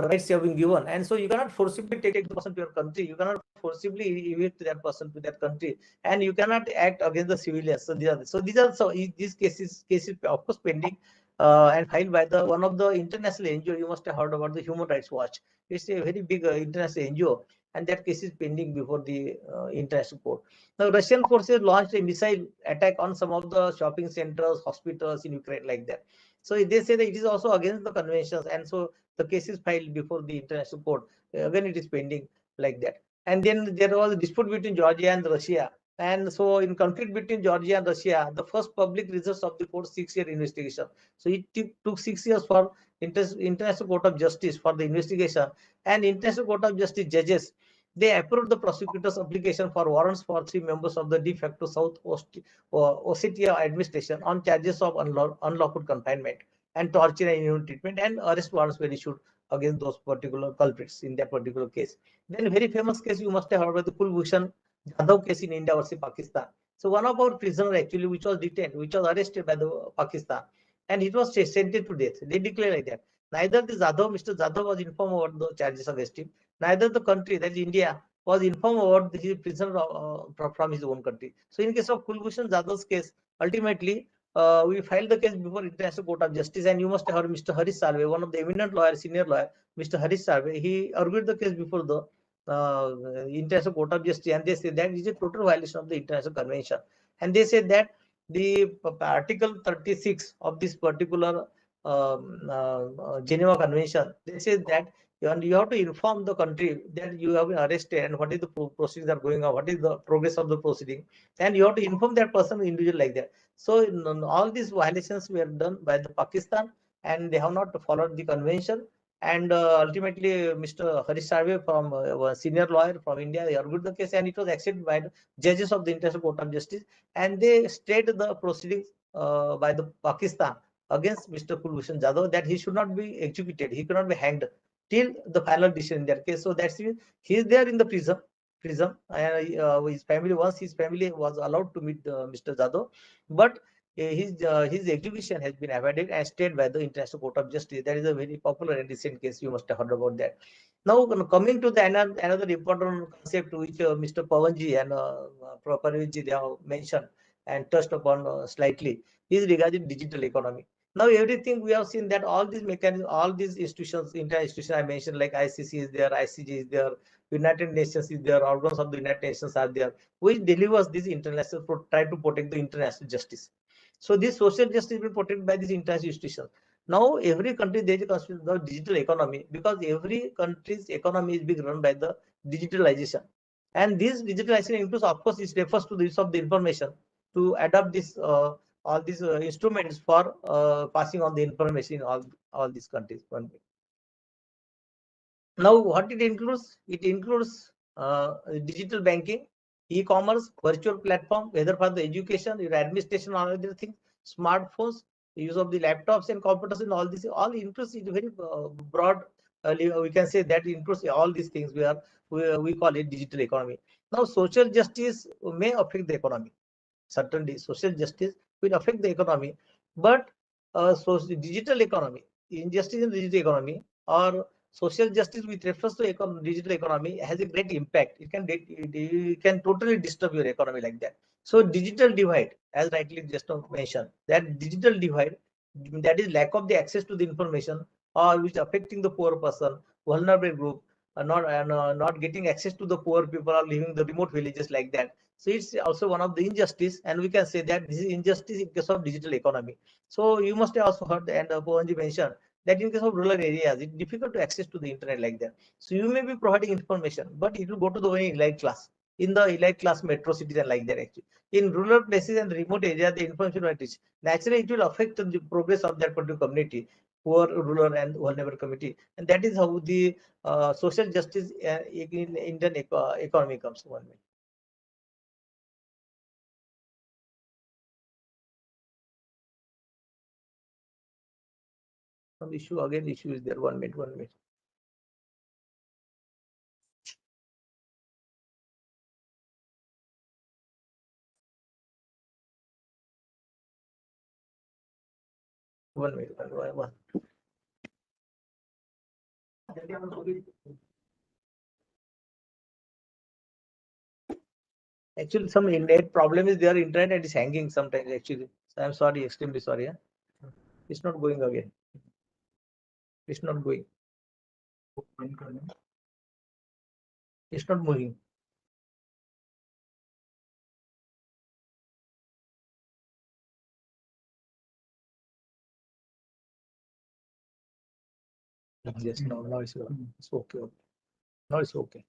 rights have been given. And so you cannot forcibly take the person to your country. You cannot forcibly evict that person to that country. And you cannot act against the civilians. So these cases of course pending and filed by the one of the international NGO. You must have heard about the Human Rights Watch. It's a very big international NGO, and that case is pending before the international court. Now, Russian forces launched a missile attack on some of the shopping centers, hospitals in Ukraine, like that. So they say that it is also against the conventions, and so the case is filed before the international court. Again, it is pending like that. And then there was a dispute between Georgia and Russia. And so in conflict between Georgia and Russia, the first public results of the court 6-year investigation. So it took 6 years for International Court of Justice for the investigation, and International Court of Justice judges, they approved the prosecutor's application for warrants for 3 members of the de facto South Ossetia administration on charges of unlawful confinement and torture and inhuman treatment, and arrest warrants were issued against those particular culprits in that particular case. Then very famous case you must have heard about the Kulbhushan Jadhav case in India versus Pakistan. So one of our prisoners actually, which was detained, which was arrested by the Pakistan, and it was sentenced to death. They declared like that. Neither the Jadhav, Mr. Jadhav was informed about the charges against him. Neither the country, that is India, was informed about his prisoner from his own country. So in case of Kulbhushan Jadhav's case, ultimately we filed the case before International Court of Justice, and you must have heard Mr. Harish Salve, one of the eminent lawyers, senior lawyer, Mr. Harish Salve, he argued the case before the International Court of Justice, and they say that is a total violation of the International Convention. And they said that the Article 36 of this particular Geneva Convention, they say that you have to inform the country that you have been arrested and what is the proceedings are going on, what is the progress of the proceeding, and you have to inform that person individual like that. So all these violations were done by the Pakistan, and they have not followed the convention. And ultimately, Mr. Harish Sarve, from a senior lawyer from India, he argued the case, and it was accepted by the judges of the International Court of Justice, and they stayed the proceedings by the Pakistan against Mr. Kulbhushan Jadhav, that he should not be executed, he cannot be hanged till the final decision in their case. So that's it. He is there in the prison, his family, once his family was allowed to meet Mr. Jadhav, but his execution has been avoided and stayed by the International Court of Justice. That is a very popular and recent case. You must have heard about that. Now, coming to the another important concept which Mr. Pavanji and Parveenji they have mentioned and touched upon slightly, is regarding digital economy. Now, everything we have seen that all these mechanisms, all these institutions, international institutions I mentioned, like ICC is there, ICJ is there, United Nations is there, organs of the United Nations are there, which delivers this international, try to protect the international justice. So this social justice will be protected by these international institutions. Now, every country, there is a concept of digital economy, because every country's economy is being run by the digitalization. And this digitalization includes, of course, it refers to the use of the information to adapt this all these instruments for passing on the information in all these countries. Now, what it includes? It includes digital banking, e-commerce, virtual platform, whether for the education, your administration, or other things, smartphones, the use of the laptops and computers, and all this, all includes it very broad. We can say that includes all these things. We call it digital economy. Now, social justice may affect the economy. Certainly, social justice will affect the economy, but so digital economy, injustice in the digital economy, or social justice with refers to digital economy, has a great impact. It can totally disturb your economy like that. So digital divide, as rightly just now mentioned, that digital divide, that is lack of the access to the information, or which affecting the poor person, vulnerable group, not getting access to the poor people or living the remote villages like that. So it's also one of the injustice, and we can say that this is injustice in case of digital economy. So you must have also heard, and Pawanji mentioned that in case of rural areas, it's difficult to access to the internet like that. So you may be providing information, but it will go to the only elite class, in the elite class metro cities and like that actually. In rural places and remote areas, the information will reach. Naturally, it will affect the progress of that particular community, poor, rural, and vulnerable community. And that is how the social justice in Indian economy comes. 1 minute. Some issue again. Issue is there. 1 minute. 1 minute. One minute. One. Actually, some internet problem is there. Internet is hanging sometimes. Actually, so I'm sorry. Extremely sorry. Yeah? It's not going again. It's not going. It's not moving. Yes. Now it's okay. Now it's okay.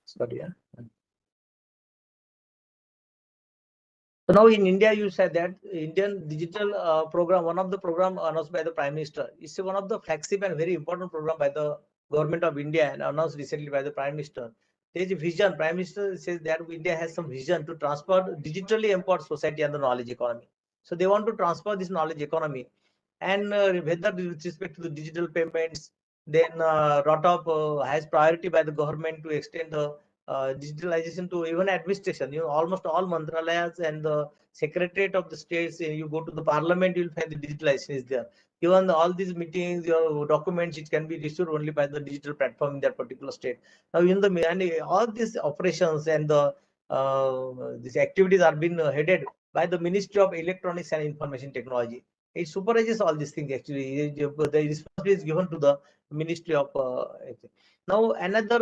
Sorry. Yeah. So now in India, you said that Indian digital program, one of the program announced by the Prime Minister, is one of the flagship and very important program by the government of India and announced recently by the Prime Minister. There is a vision. Prime Minister says that India has some vision to transfer digitally empowered society and the knowledge economy. So they want to transfer this knowledge economy, and whether with respect to the digital payments, then lot of has priority by the government to extend the digitalization to even administration. Almost all mantralayas and the secretariat of the states, you go to the parliament, you'll find the digitalization is there. Even all these meetings, your documents, it can be issued only by the digital platform in that particular state. Now, in the and all these operations and the these activities are being headed by the Ministry of Electronics and Information Technology. It supervises all these things actually. The responsibility is given to the Ministry of now, another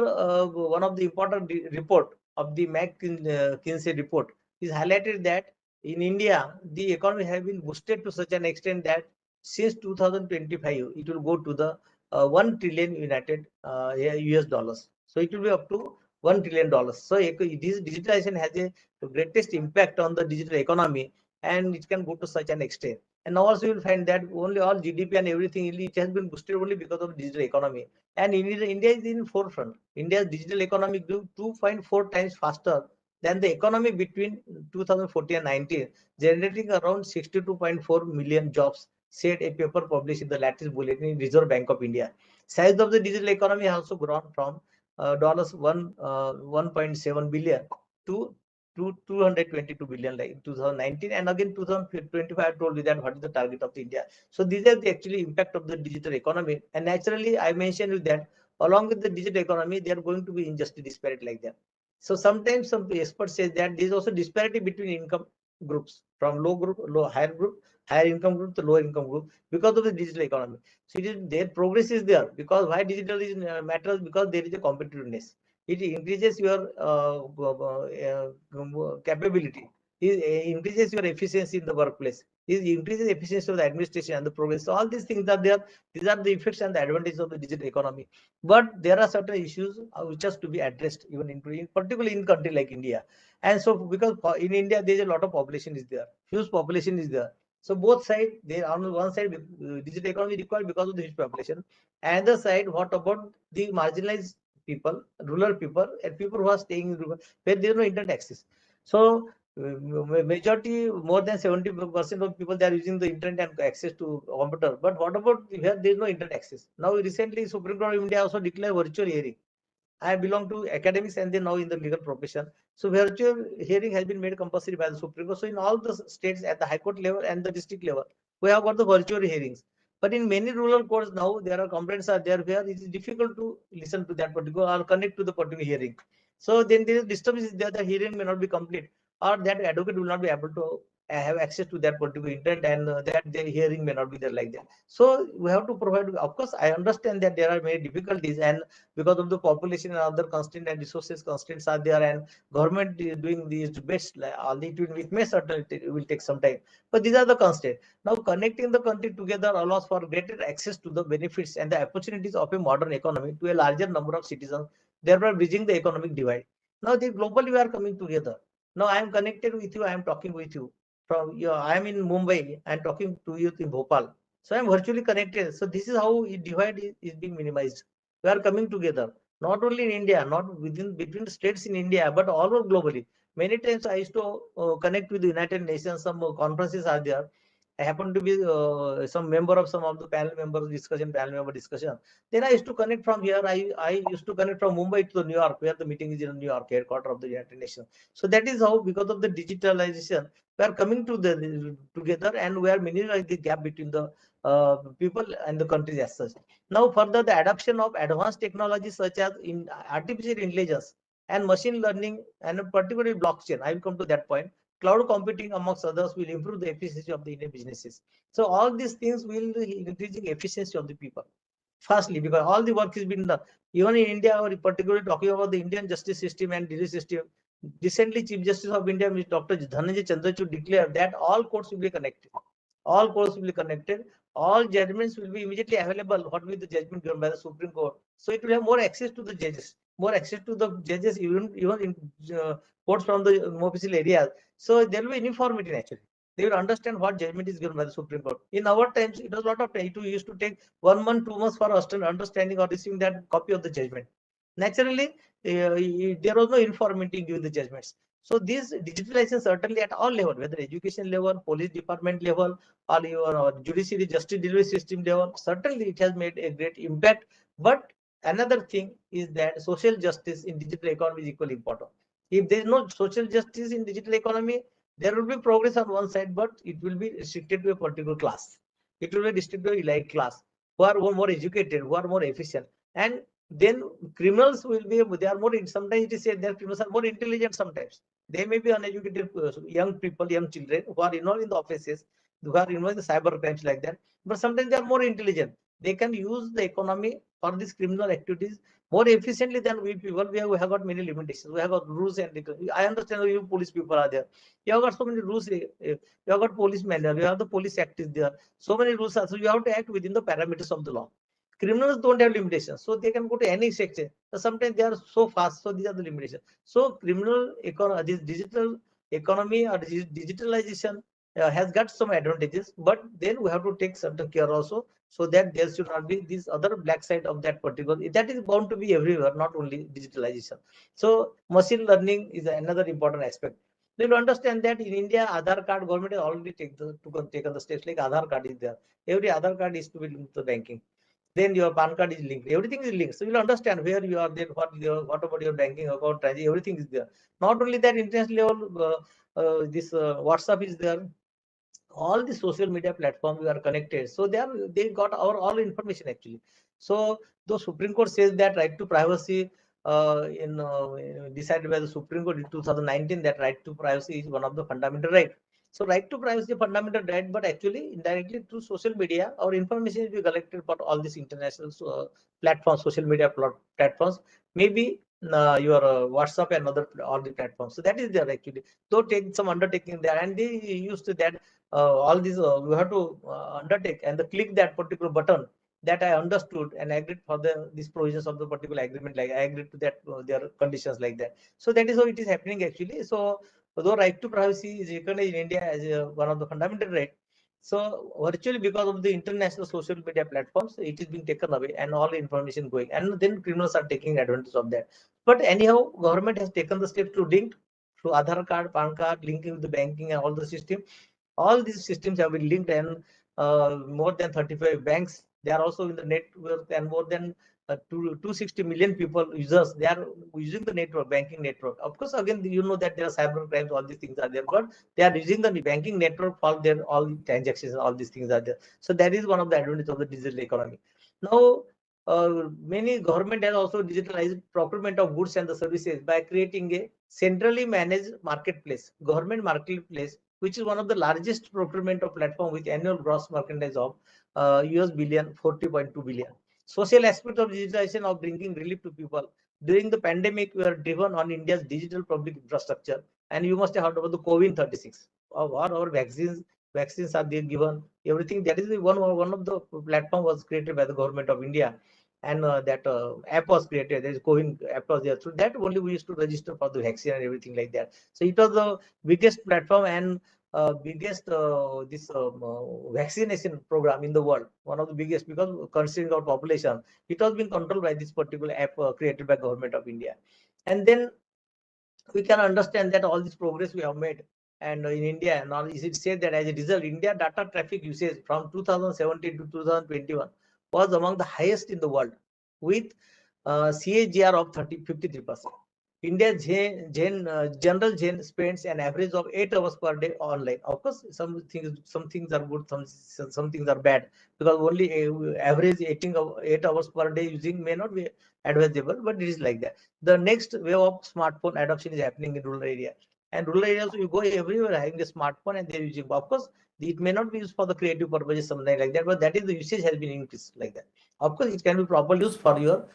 one of the important report of the McKinsey report is highlighted that in India, the economy has been boosted to such an extent that since 2025, it will go to the 1 trillion United US dollars. So it will be up to $1 trillion. So this digitalization has a greatest impact on the digital economy, and it can go to such an extent. And now also you will find that only all GDP and everything, it has been boosted only because of digital economy. And India is in forefront. India's digital economy grew 2.4 times faster than the economy between 2014 and 19, generating around 62.4 million jobs, said a paper published in the latest bulletin in Reserve Bank of India. Size of the digital economy has also grown from $1.7 billion to 222 billion like in 2019, and again 2025 I told you that what is the target of India. So these are the actually impact of the digital economy, and naturally I mentioned with that along with the digital economy there are going to be injustice disparity like that. So sometimes some experts say that there is also disparity between income groups, from higher income group to lower income group, because of the digital economy. So their progress is there, because why digital is matters, because there is a competitiveness. It increases your capability. It increases your efficiency in the workplace. It increases efficiency of the administration and the progress. So all these things are there. These are the effects and the advantages of the digital economy. But there are certain issues which has to be addressed, even in particularly in country like India. And so because in India there is a lot of population is there, huge population is there. So both sides, they on one side digital economy required because of the huge population. Another side, what about the marginalized people, rural people, and people who are staying in rural, where there is no internet access. So majority, more than 70% of people, they are using the internet and access to computer. But what about where there is no internet access? Now recently Supreme Court of India also declared virtual hearing. I belong to academics and then now in the legal profession. So virtual hearing has been made compulsory by the Supreme Court. So in all the states at the High Court level and the district level, we have got the virtual hearings. But in many rural courts now, there are complaints are there where it is difficult to listen to that particular or connect to the particular hearing. So then there is disturbance is there, the hearing may not be complete, or that advocate will not be able to have access to that particular intent, and that the hearing may not be there like that. So we have to provide, of course, I understand that there are many difficulties, and because of the population and other constraints and resources constraints are there, and government is doing these best, it may certainly it will take some time, but these are the constraints. Now, connecting the country together allows for greater access to the benefits and the opportunities of a modern economy to a larger number of citizens, thereby bridging the economic divide. Now, globally we are coming together. Now, I am connected with you. I am talking with you. I am in Mumbai. I am talking to you in Bhopal. So I am virtually connected. So this is how divide is being minimized. We are coming together, not only in India, not between states in India, but all over globally. Many times I used to connect with the United Nations. Some conferences are there. I happen to be some member of some of the panel member discussion. Then I used to connect from here. I used to connect from Mumbai to New York, where the meeting is in New York, headquarters of the United Nations. So that is how, because of the digitalization, we are coming together, and we are minimizing the gap between the people and the countries as such. Now, further, the adoption of advanced technologies such as in artificial intelligence and machine learning, and particularly blockchain, I will come to that point. Cloud computing, amongst others, will improve the efficiency of the Indian businesses. So all these things will increasing efficiency of the people. Firstly, because all the work is being done. Even in India, or particularly talking about the Indian justice system and judicial system, recently Chief Justice of India, Dr. Dhananjay Chandrachud, declared that all courts will be connected. All courts will be connected. All judgments will be immediately available. What will be the judgment given by the Supreme Court? So it will have more access to the judges, more access to the judges, even in courts from the official areas. So there will be uniformity naturally. They will understand what judgment is given by the Supreme Court. In our times, it was a lot of time. It used to take 1 month, 2 months for understanding or receiving that copy of the judgment. Naturally, there was no uniformity in giving the judgments. So this digitalization certainly at all level, whether education level, police department level, or your judiciary justice delivery system level, certainly it has made a great impact. But another thing is that social justice in digital economy is equally important. If there is no social justice in digital economy, there will be progress on one side, but it will be restricted to a particular class. It will be restricted to elite class who are more educated, who are more efficient, and then criminals will be, they are more, sometimes it is said that criminals are more intelligent sometimes. They may be uneducated young people, young children who are involved in the offices, who are involved in the cyber crimes like that, but sometimes they are more intelligent. They can use the economy for these criminal activities more efficiently than we people. We have got many limitations. We have got rules and I understand you police people are there. You have got so many rules. You have got police manual. You have the police act is there. So many rules are, so you have to act within the parameters of the law. Criminals don't have limitations, so they can go to any section. Sometimes they are so fast, so these are the limitations. So criminal economy, this digital economy or digitalization has got some advantages, but then we have to take certain care also, so that there should not be this other black side of that particular. That is bound to be everywhere, not only digitalization. So machine learning is another important aspect. They will understand that in India, Aadhaar card government has already taken the steps, like Aadhaar card is there. Every Aadhaar card is to be linked to the banking. Then your PAN card is linked. Everything is linked. So you'll understand where you are, then what about your banking account, everything is there. Not only that, international level, this WhatsApp is there. All the social media platforms we are connected. So they got our all information actually. So the Supreme Court says that right to privacy decided by the Supreme Court in 2019, that right to privacy is one of the fundamental right. So right to privacy is fundamental right, but actually indirectly through social media, our information will be collected for all these international platforms, social media platforms, maybe your WhatsApp and other all the platforms. So that is there actually. Though take some undertaking there, and they used to that all these we have to undertake and click that particular button, that I understood and agreed for these provisions of the particular agreement, like I agreed to that their conditions like that. So that is how it is happening actually. So although right to privacy is recognized in India as one of the fundamental right, so virtually because of the international social media platforms, it is being taken away and all information going, and then criminals are taking advantage of that. But anyhow, government has taken the steps to link through Aadhaar card, PAN card, linking with the banking and all the system. All these systems have been linked, and more than 35 banks, they are also in the network, and more than 260 million people users, they are using the network, banking network. Of course, again, you know that there are cyber crimes, all these things are there, but they are using the banking network for their all transactions, all these things are there. So that is one of the advantages of the digital economy. Now, many government has also digitalized procurement of goods and the services by creating a centrally managed marketplace, government marketplace, which is one of the largest procurement of platform with annual gross merchandise of US billion 40.2 billion. Social aspect of digitalization of bringing relief to people. During the pandemic, we are driven on India's digital public infrastructure, and you must have heard about the COVID 36. Our vaccines are being given. Everything that is one of the platform was created by the government of India, and that app was created. There is COVID app was there. Through that only we used to register for the vaccine and everything like that. So it was the biggest platform and biggest this vaccination program in the world, one of the biggest, because considering our population, it has been controlled by this particular app created by government of India. And then we can understand that all this progress we have made, and in India now is it said that as a result, India data traffic usage from 2017 to 2021 was among the highest in the world, with CAGR of 53%. India's general Gen spends an average of 8 hours per day online. Of course, some things are good, some things are bad, because only average 8 hours per day using may not be advisable, but it is like that. The next wave of smartphone adoption is happening in rural area. And rural areas, you go everywhere having a smartphone and they're using. Of course, it may not be used for the creative purposes, something like that, but that is the usage has been increased like that. Of course, it can be properly used for your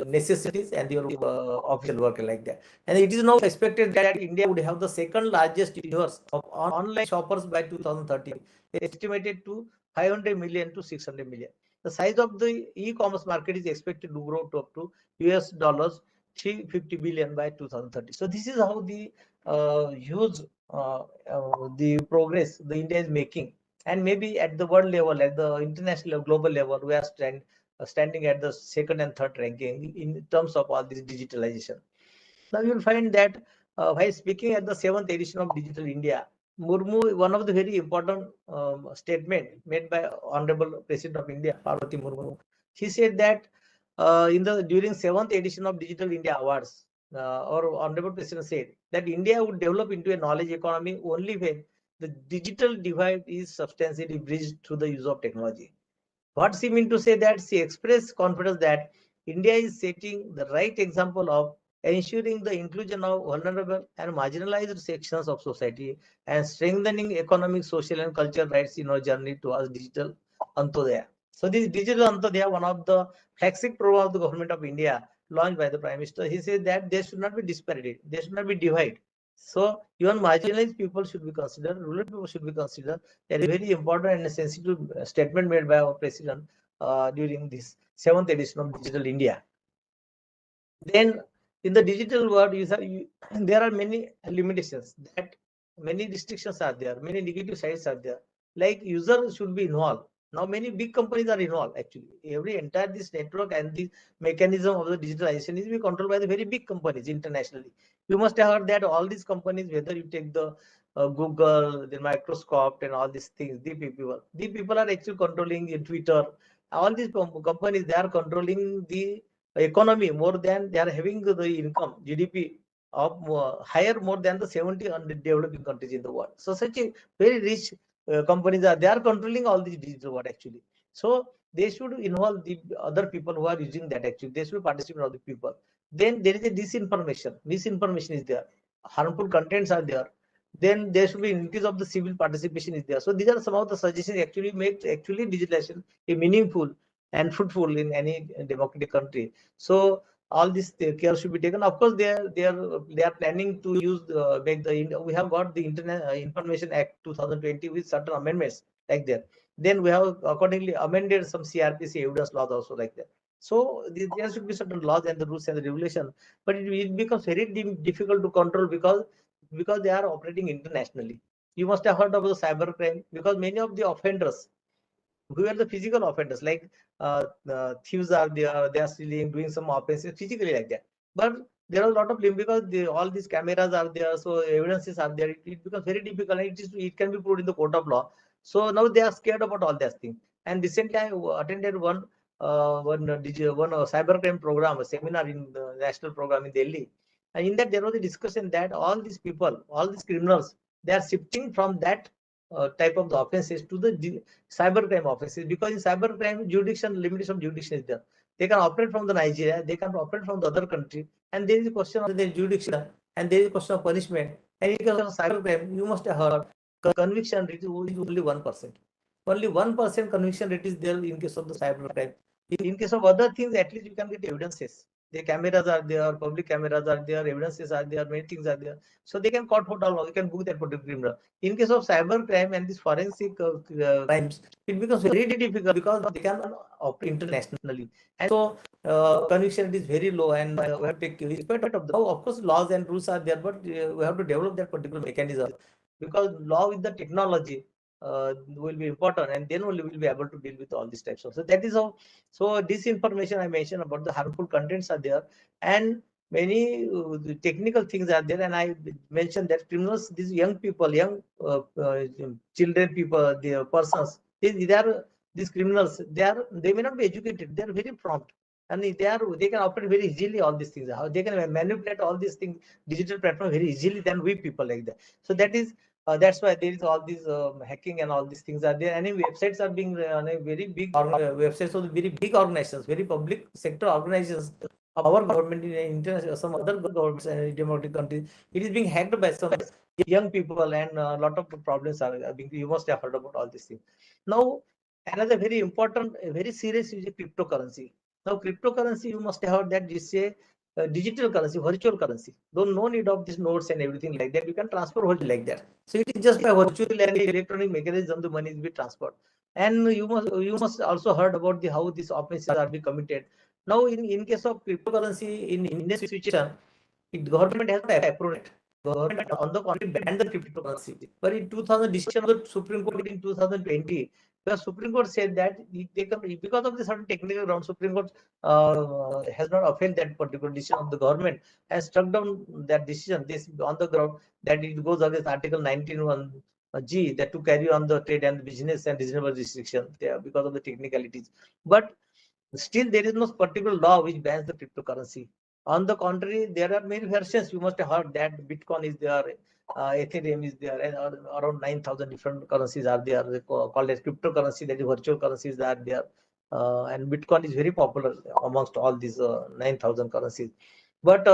necessities and your official work like that. And it is now expected that India would have the second largest universe of online shoppers by 2030, estimated to 500 million to 600 million. The size of the e-commerce market is expected to grow to up to US dollars 350 billion by 2030. So this is how the huge the progress the India is making, and maybe at the world level, at the international global level, we are standing at the second and third ranking in terms of all this digitalization. Now you will find that while speaking at the 7th edition of Digital India, Murmu, one of the very important statement made by Honorable President of India, Parvati Murmu, she said that during 7th edition of Digital India Awards, our Honorable President said that India would develop into a knowledge economy only when the digital divide is substantially bridged through the use of technology. What she meant to say that she expressed confidence that India is setting the right example of ensuring the inclusion of vulnerable and marginalized sections of society and strengthening economic, social, and cultural rights in our journey towards digital Antodaya. So this digital Antodaya, one of the flagship program of the government of India launched by the Prime Minister, he said that there should not be disparity, there should not be divide. So even marginalized people should be considered, rural people should be considered. That is very important and a sensitive statement made by our president during this 7th edition of Digital India. Then in the digital world, there are many limitations, that many restrictions are there, many negative sides are there. Like users should be involved. Now many big companies are involved actually. Every entire this network and the mechanism of the digitalization is being controlled by the very big companies internationally. You must have heard that all these companies, whether you take the Google, the Microsoft, and all these things, the people are actually controlling Twitter. All these companies, they are controlling the economy more than they are having the income GDP of higher more than the 70 developing countries in the world. So such a very rich companies are, they are controlling all these digital world actually. So they should involve the other people who are using that actually. They should participate of the people. Then there is a disinformation. Misinformation is there. Harmful contents are there. Then there should be increase of the civil participation is there. So these are some of the suggestions actually make actually digitalization a meaningful and fruitful in any democratic country. So all this care should be taken. Of course, they are planning to use make the, we have got the Internet Information Act 2020 with certain amendments like that. Then we have accordingly amended some CRPC evidence laws also like that. So there should be certain laws and the rules and the regulation, but it becomes very difficult to control because they are operating internationally. You must have heard of the cyber crime, because many of the offenders who are the physical offenders, like thieves are there, they are stealing, doing some offenses physically like that. But there are a lot of them because all these cameras are there, so evidences are there. It becomes very difficult, and it can be proved in the court of law. So now they are scared about all these things. And recently I attended one one cybercrime program, a seminar in the national program in Delhi. And in that there was a discussion that all these people, all these criminals, they are shifting from that type of the offenses to the cybercrime offenses, because in cybercrime jurisdiction, limitation of jurisdiction is there. They can operate from the Nigeria, they can operate from the other country, and there is a question of their jurisdiction, and there is a question of punishment. And in case of cybercrime, you must have heard conviction rate is only 1%. Only 1% conviction rate is there in case of the cybercrime. In case of other things, at least you can get evidences. The cameras are there, public cameras are there, evidences are there, many things are there. So they can court photo, you can book that particular criminal. In case of cyber crime and these forensic crimes, it becomes very difficult because they can operate internationally. And so conviction is very low, and we have to take respect of the law. Of course, laws and rules are there, but we have to develop that particular mechanism, because law with the technology will be important, and then only we'll be able to deal with all these types of. So that is how. So disinformation I mentioned about the harmful contents are there, and many technical things are there. And I mentioned that criminals, these young people, young children, people, the persons, they are these criminals. They may not be educated. They are very prompt, and they can operate very easily all these things. How they can manipulate all these things, digital platform very easily than we people like that. So that is. That's why there is all these hacking and all these things are there. And websites are being very big websites of very big organizations, very public sector organizations of our government, in international, some other governments and democratic countries. It is being hacked by some young people, and a lot of problems are being. You must have heard about all these things. Now, another very important, very serious is cryptocurrency. Now, cryptocurrency, you must have heard that this is a digital currency, virtual currency. Though no need of these notes and everything like that, you can transfer virtually like that. So it is just by virtual and electronic mechanism the money is be transferred. And you must also heard about the how these offenses are being committed. Now, in case of cryptocurrency in Indian situation, government has not approved it. Government on the contrary banned the cryptocurrency. But in 2000 decision of the Supreme Court in 2020, the Supreme Court said that they can, because of the certain technical grounds, Supreme Court has not upheld that particular decision of the government, has struck down that decision. This on the ground that it goes against Article 19(1) G, that to carry on the trade and business and reasonable restriction there because of the technicalities. But still, there is no particular law which bans the cryptocurrency. On the contrary, there are many versions. You must have heard that Bitcoin is there, Ethereum is there, and around 9,000 different currencies are there. They called as cryptocurrency, that is virtual currencies are there. And Bitcoin is very popular amongst all these 9,000 currencies. But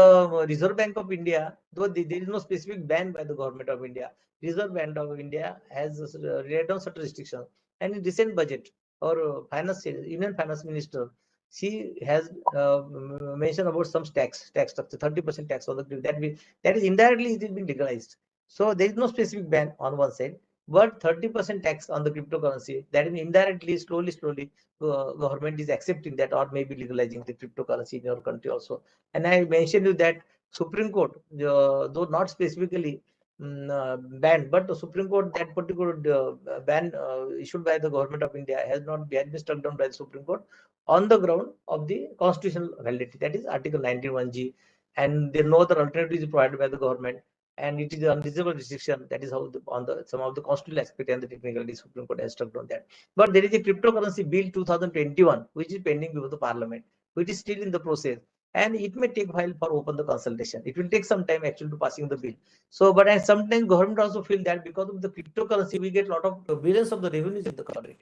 Reserve Bank of India, though there is no specific ban by the government of India, Reserve Bank of India has laid down certain restrictions. And in recent budget, our Union Finance Minister, she has mentioned about some tax structure, 30% tax on the that is indirectly it is being legalized. So there is no specific ban on one side, but 30% tax on the cryptocurrency, that is indirectly, slowly, government is accepting that, or maybe legalizing the cryptocurrency in your country also. And I mentioned you that Supreme Court, though not specifically banned, but the Supreme Court, that particular ban issued by the government of India has been struck down by the Supreme Court on the ground of the constitutional validity, that is Article 91G, and there no other alternative is provided by the government, and it is an unreasonable restriction. That is how some of the constitutional aspect and the technicality Supreme Court has struck down that. But there is a cryptocurrency bill 2021 which is pending before the Parliament, which is still in the process, and it may take a while for open the consultation. It will take some time actually to passing the bill. So, but and sometimes government also feel that because of the cryptocurrency, we get a lot of billions of the revenues in the country.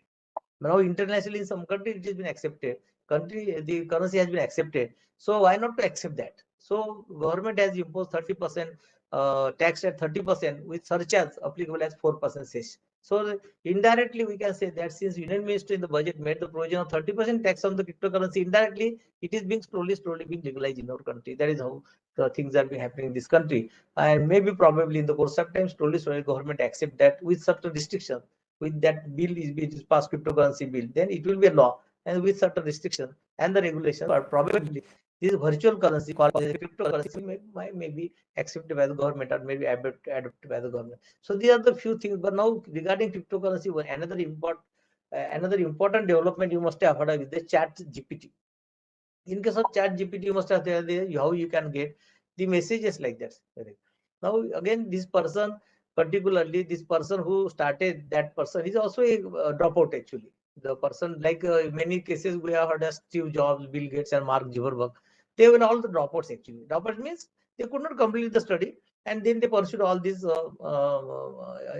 Now, internationally, in some country, it has been accepted. The currency has been accepted. So, why not to accept that? So, government has imposed 30% tax at 30% with surcharge applicable as 4% cess. So, indirectly, we can say that since Union Ministry in the budget made the provision of 30% tax on the cryptocurrency, indirectly, it is being slowly being legalized in our country. That is how things are being happening in this country. And maybe probably in the course of time, slowly, government accept that with certain restrictions. With that bill is passed, cryptocurrency bill, then it will be a law, and with certain restrictions and the regulations, or probably this virtual currency called cryptocurrency may be accepted by the government, or maybe adopted by the government. So these are the few things. But now regarding cryptocurrency, another important development you must have heard of is the Chat GPT. In case of Chat GPT, you must have heard how you can get the messages like that. Now again, this person, particularly this person who started, that person is also a dropout actually. The person, like many cases we have heard as Steve Jobs, Bill Gates, and Mark Zuckerberg, they were all the dropouts actually. Dropouts means they could not complete the study, and then they pursued all this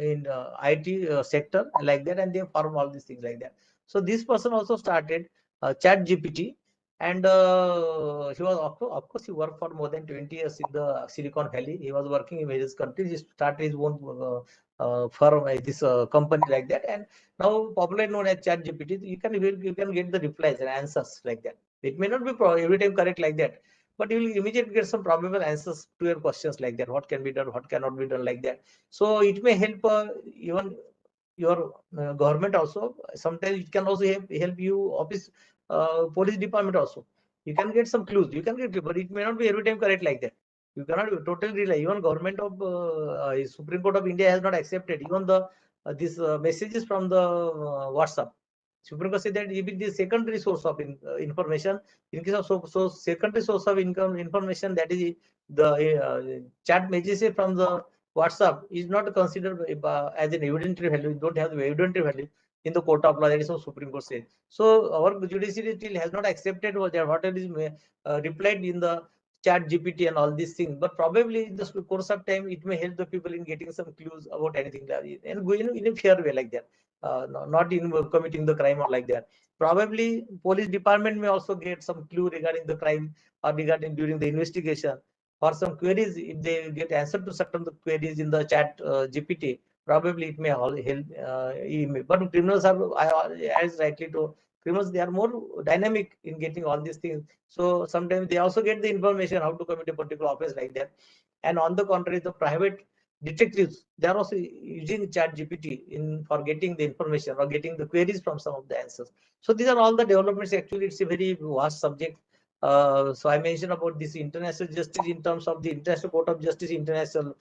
in IT sector like that, and they form all these things like that. So this person also started Chat GPT, and he was of course he worked for more than 20 years in the Silicon Valley. He was working in various countries. He started his own firm, this company like that, and now popularly known as Chat GPT. You can get the replies and answers like that. It may not be every time correct like that, but you will immediately get some probable answers to your questions like that. What can be done, what cannot be done like that. So it may help even your government also. Sometimes it can also help you office, police department also. You can get some clues. You can get, but it may not be every time correct like that. You cannot totally rely. Even government of Supreme Court of India has not accepted even the these messages from the WhatsApp. Supreme Court said that if it is secondary source of information, in case of so secondary source of information, that is the chat messages from the WhatsApp is not considered as an evidentiary value. You don't have the evidentiary value in the court of law. That is what Supreme Court says. So our judiciary still has not accepted what is replied in the Chat GPT and all these things. But probably in the course of time, it may help the people in getting some clues about anything and going in a fair way like that. Not in committing the crime or like that. Probably police department may also get some clue regarding the crime or regarding during the investigation, or some queries. If they get answer to certain queries in the Chat GPT, probably it may all help. But criminals are, as rightly to criminals, they are more dynamic in getting all these things. So sometimes they also get the information how to commit a particular offense like that. And on the contrary, the private detectives, they are also using Chat GPT in for getting the information or getting the queries from some of the answers. So these are all the developments. Actually, it's a very vast subject. So I mentioned about this international justice in terms of the International Court of Justice, International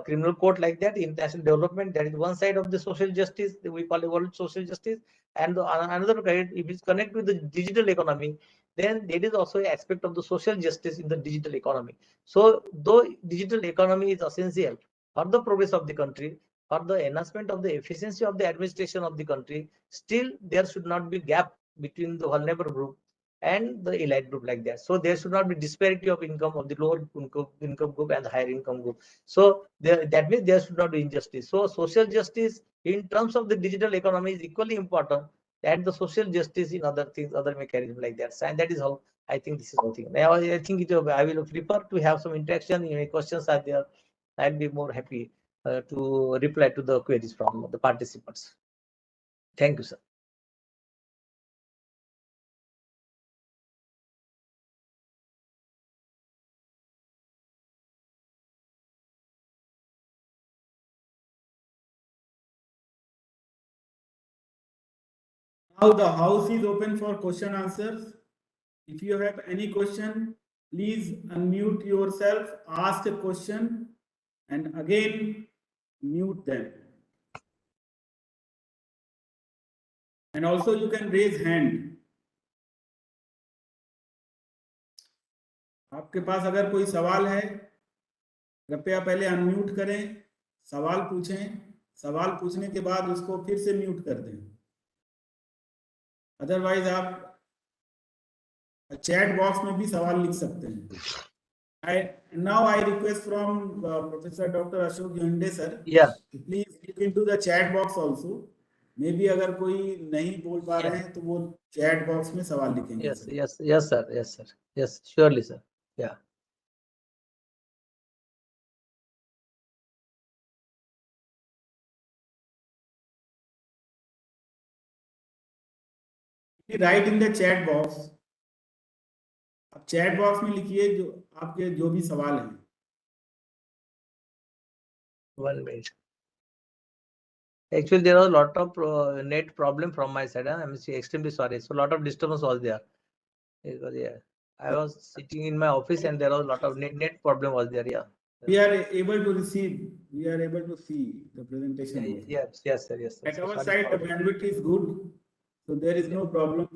Criminal Court like that, international development. That is one side of the social justice. We call it world social justice. And another side, if it's connected with the digital economy, then there is also an aspect of the social justice in the digital economy. So though digital economy is essential for the progress of the country, for the enhancement of the efficiency of the administration of the country, still there should not be gap between the vulnerable group and the elite group like that. So there should not be disparity of income of the lower income group and the higher income group. So that means there should not be injustice. So social justice in terms of the digital economy is equally important, and the social justice in other things, other mechanisms like that. And that is how I think this is the thing. Now I think I will prefer to have some interaction. If any questions are there, I'll be more happy to reply to the queries from the participants. Thank you, sir. Now the house is open for question answers. If you have any question, please unmute yourself, ask a question, and again mute them. And also you can raise hand. आपके पास अगर कोई सवाल है, कृपया पहले unmute करें, सवाल पूछें, सवाल पूछने के बाद उसको फिर से म्यूट कर दें. अदरवाइज आप चैट बॉक्स में भी सवाल लिख सकते हैं. Now I request from Professor Dr. Ashok Yonde sir. Yeah. Please look into the chat box also. Maybe अगर कोई नहीं बोल पा रहे हैं तो वो chat box में सवाल लिखेंगे. Yes, yes, yes, sir. Yes, sir. Yes, surely, sir. Yeah. Write in the chat box. आप chat box में लिखिए जो आपके जो भी सवाल हैं. 1 minute. Actually, there was a lot of net problem from my side. I'm extremely sorry. So a lot of disturbance was there. Because, yeah, I was sitting in my office and there was a lot of net problem was there. Yeah. We are able to receive. We are able to see the presentation. Yeah, yes, sir. Yes, sir. At our side, the bandwidth is good, so there is no problem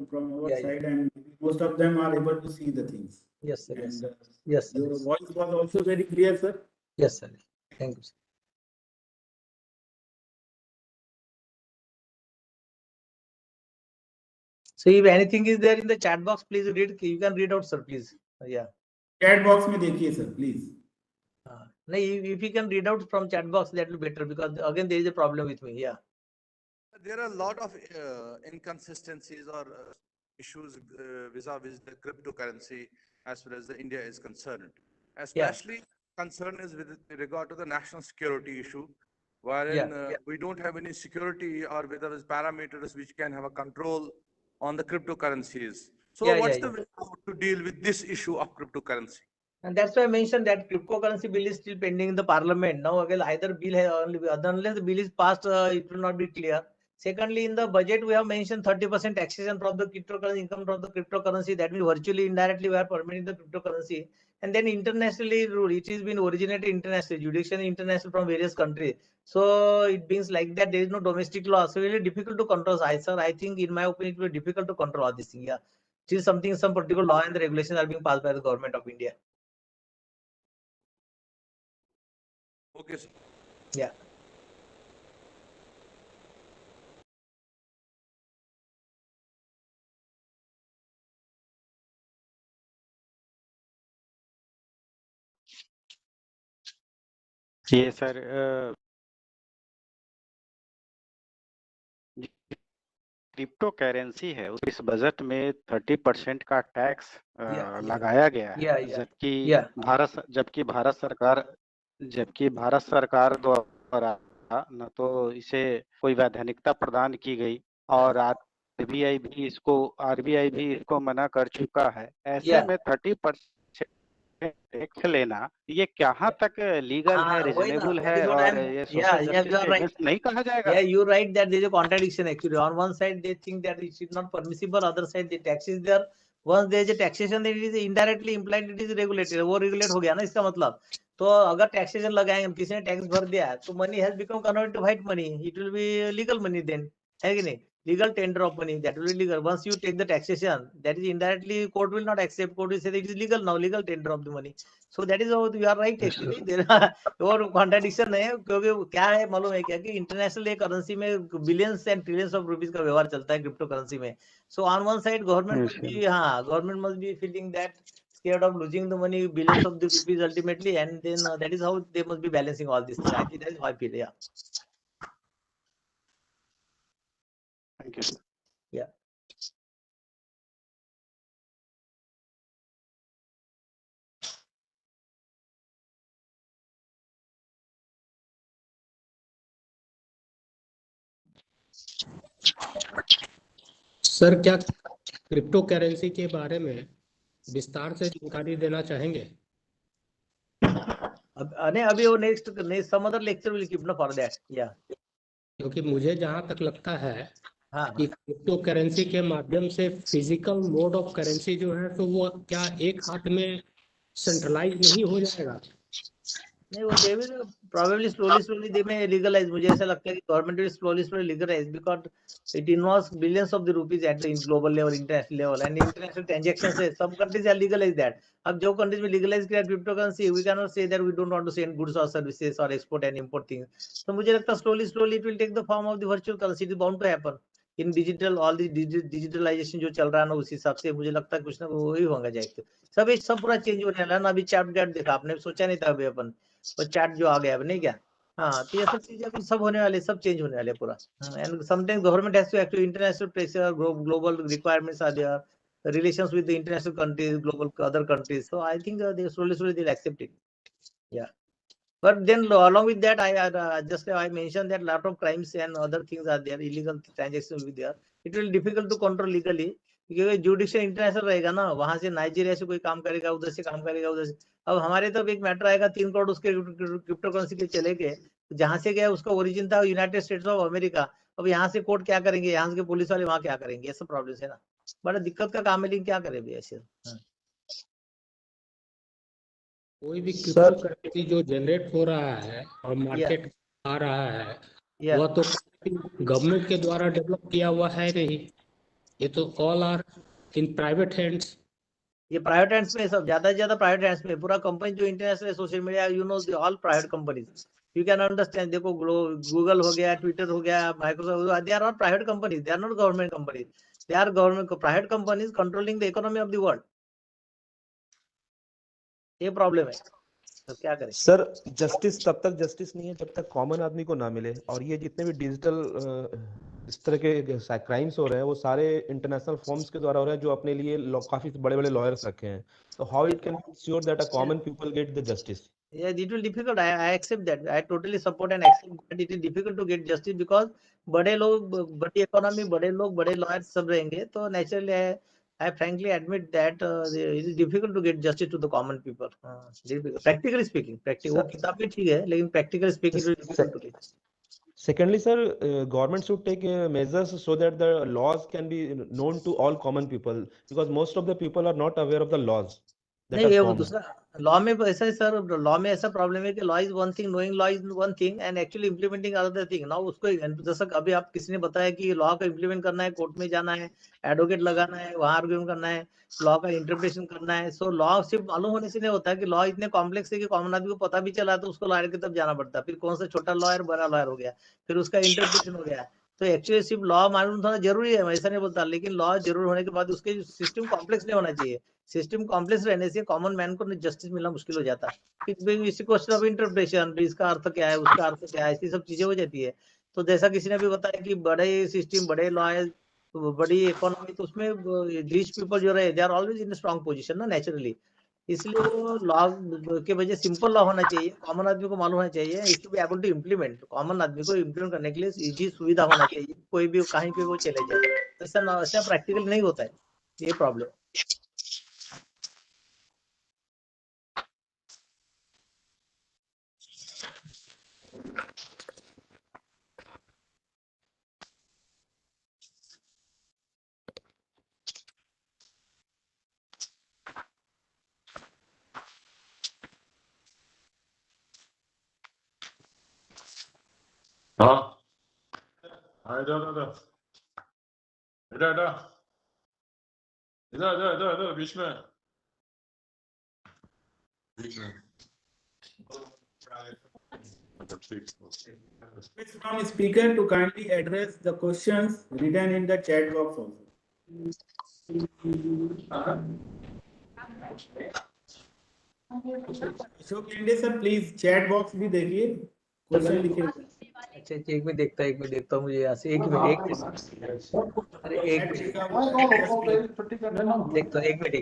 from our side, and most of them are able to see the things. Yes, sir. And, yes, sir. Your voice was also very clear, sir. Yes, sir. Thank you, sir. So if anything is there in the chat box, please read. You can read out, sir, please. Yeah. Chat box में देखिए sir, please. No, if you can read out from chat box, that will be better, because again there is a problem with me. Yeah. There are a lot of inconsistencies or issues vis-a-vis the cryptocurrency as far as the India is concerned. Especially concern is with regard to the national security issue, wherein we don't have any security or whether parameters which can have a control on the cryptocurrencies. So what's the way to deal with this issue of cryptocurrency? And that's why I mentioned that cryptocurrency bill is still pending in the parliament. Now, again, either bill has only, unless the bill is passed, it will not be clear. Secondly, in the budget, we have mentioned 30% taxation from the cryptocurrency, income from the cryptocurrency. That means virtually, indirectly, we are permitting the cryptocurrency. And then internationally, it has been originated internationally, judicially international from various countries. So it means like that there is no domestic law. So really difficult to control. Sir, I think in my opinion, it will be difficult to control all this thing. Yeah. It is something, some particular law and the regulations are being passed by the government of India. Okay, sir. Yeah. Yes, sir. Crypto currency है, इस budget में 30% का tax लगाया गया है, जबकि भारत सरकार द्वारा न तो इसे कोई वैधानिकता प्रदान की गई और आरबीआई भी इसको मना कर चुका है। ऐसे में 30% टैक्स लेना ये कहाँ तक लीगल है, रिजनेबल है, और ये सोशल जस्टिस के अगेंस्ट नहीं कहा जाएगा? Yeah, you're right that there is a contradiction actually. On one side they think that it is not permissible, other side the tax is there. Once there is a taxation, then it is indirectly implied it is regulated. वो regulate हो गया ना इसका मतलब। तो अगर taxation लगाएंगे, किसी ने tax भर दिया, तो money has become converted to white money. It will be legal money then, है कि नहीं? Legal tender of money, that will be legal. Once you take the taxation, that is indirectly court will not accept. Court will say that it is legal now, legal tender of the money. So that is how you are right actually. There और contradiction नहीं है, क्योंकि क्या है मालूम है क्या कि इंटरनेशनल करेंसी में billions and trillions of rupees का व्यवहार चलता है क्रिप्टो करेंसी में. So on one side government must be feeling that scared of losing the money, billions of the rupees ultimately, and then that is how they must be balancing all these things. I think that is how I feel. Yeah. Thank you. Yeah. Sir, क्या crypto currency के बारे में विस्तार से जानकारी देना चाहेंगे? अभी वो next some other lecture will keep for that. या क्योंकि मुझे जहां तक लगता है कि क्रिप्टो करेंसी के माध्यम से फिजिकल मोड ऑफ करेंसी जो है, तो वो क्या एक हाथ में सेंट्रलाइज नहीं हो जाएगा? नहीं, वो they will probably slowly they may legalise. मुझे ऐसा लगता है कि government will slowly legalise because it involves billions of the rupees at the global level, international level, and international transactions. Some countries have legalized that. अब जो countries में legalize किया crypto currency, we cannot say that we don't want to send goods or services or export and import things. So मुझे लगता है slowly it will take the form of the virtual currency. It is bound to happen in digital. All the digitalization जो चल रहा है ना, उस हिसाब से मुझे लगता है कुछ ना वही होगा जाएगा. सब पूरा चेंज होने वाला है ना. अभी चैट देखा आपने, सोचा नहीं था अभी अपन, और चैट जो आ गया अब, नहीं क्या? हाँ, तो ये सब चीजें अभी सब होने वाले, सब चेंज होने वाले पूरा. And sometimes government has to act to international pressure, global requirements are there, the relations with the international countries, global other countries. So I think they slowly they'll accept it. Yeah. But then along with that, I mentioned that lot of crimes and other things are there, illegal transactions will be there. It will be difficult to control legally, क्योंकि judicial international रहेगा ना. वहां से Nigeria से कोई काम करेगा, उधर से काम करेगा, उधर से. अब हमारे तब एक मैटर आएगा, 3 करोड़ उसके क्रिप्टो करेंसी के चले गए, जहां से गया उसका ओरिजिन था यूनाइटेड स्टेट्स ऑफ अमेरिका. अब यहाँ से कोर्ट क्या करेंगे, यहाँ से पुलिस वाले वहां क्या करेंगे, ये सब प्रॉब्लम है ना. बड़ा दिक्कत का काम है, लेकिन क्या करे भी ऐसे. कोई भी क्रिप्टो करेंसी जो जनरेट हो रहा है और मार्केट आ रहा है, वह तो गवर्नमेंट के द्वारा डेवलप किया हुआ है नहीं. ये तो all are in private hands. ये प्राइवेट हैंड्स में, सब ज्यादा से ज्यादा प्राइवेट हैंड्स में. पूरा कंपनी जो international social media, you know, all private companies. You can understand. देखो गूगल हो गया, ट्विटर हो गया, Microsoft, they are all private companies, they are not government companies. They are government, private companies controlling the economy of the world. ये problem है, तो क्या करें? सर जस्टिस तब तक जस्टिस नहीं है जब तक कॉमन आदमी को ना मिले, और ये जितने भी डिजिटल इस तरह के क्राइम्स हो रहे हैं वो सारे इंटरनेशनल फॉर्म्स के द्वारा हो रहे हैं जो अपने लिए काफी बड़े बड़े लॉयर्स रखे हैं. तो how it can be sure that a common people get the justice? Yeah, it will difficult. I accept that. I totally support and accept that it is difficult to get justice because बड़े लोग, बड़ी economy, बड़े लोग, बड़े lawyers सब रहेंगे, तो naturally I frankly admit that it is difficult to get justice to the common people. Practically speaking, वो किताब भी ठीक है, लेकिन practically speaking it is difficult to get. Secondly, sir, government should take measures so that the laws can be known to all common people, because most of the people are not aware of the laws that नहीं, are ये वो formed. दूसरा law में ऐसा है sir, law में ऐसा problem है कि law is one thing, knowing law is one thing and actually implementing other thing ना. उसको जैसा अभी आप किसी ने बताया कि लॉ को इम्प्लीमेंट करना है, कोर्ट में जाना है, एडवोकेट लगाना है, वहां आर्ग्यूमेंट करना है, लॉ का इंटरप्रिटेशन करना है. सो लॉ सिर्फ मालूम होने से नहीं होता कि लॉ इतने कॉम्प्लेक्स है कि कॉमन आदमी को पता भी चला तो उसको लॉयर की तरफ जाना पड़ता है. फिर कौन सा छोटा लॉयर बड़ा लॉयर हो गया, फिर उसका इंटरप्रिटेशन हो गया. तो एक्चुअली सिर्फ लॉ मालूम थोड़ा जरूरी है, मैं ऐसा नहीं बोलता, लेकिन लॉ जरूर होने के बाद उसके सिस्टम कॉम्प्लेक्स नहीं होना चाहिए. सिस्टम कॉम्प्लेक्स रहने से कॉमन मैन को जस्टिस मिलना मुश्किल हो जाता है. फिर इसी क्वेश्चन ऑफ इंटरप्रिटेशन, इसका अर्थ क्या है, उसका अर्थ क्या है, ऐसी सब चीजें हो जाती है. तो जैसा किसी ने भी बताया कि बड़े सिस्टम, बड़े लॉयर, बड़ी इकोनॉमी, तो उसमें रिच पीपल जो रहे they are always in strong position ना नेचुरली. इसलिए वो लॉ के वजह सिंपल लॉ होना चाहिए, कॉमन आदमी को मालूम होना चाहिए, it be able to implement. Common आदमी को इम्प्लीमेंट करने के लिए इजी सुविधा होना चाहिए, कोई भी कहीं पे वो चले जाए. ऐसा प्रैक्टिकल नहीं होता है, ये प्रॉब्लम. हाँ इधर इधर इधर इधर इधर इधर इधर इधर बीच में Request from speaker to kindly address the questions written in the chat box also. Ashok Kende sir please chat box भी देखिए, क्वेश्चन लिखे. अच्छा, एक में देखता हूँ मुझे यहाँ से. एक मिनट, अरे एक मिनट देखता हूँ, एक मिनट.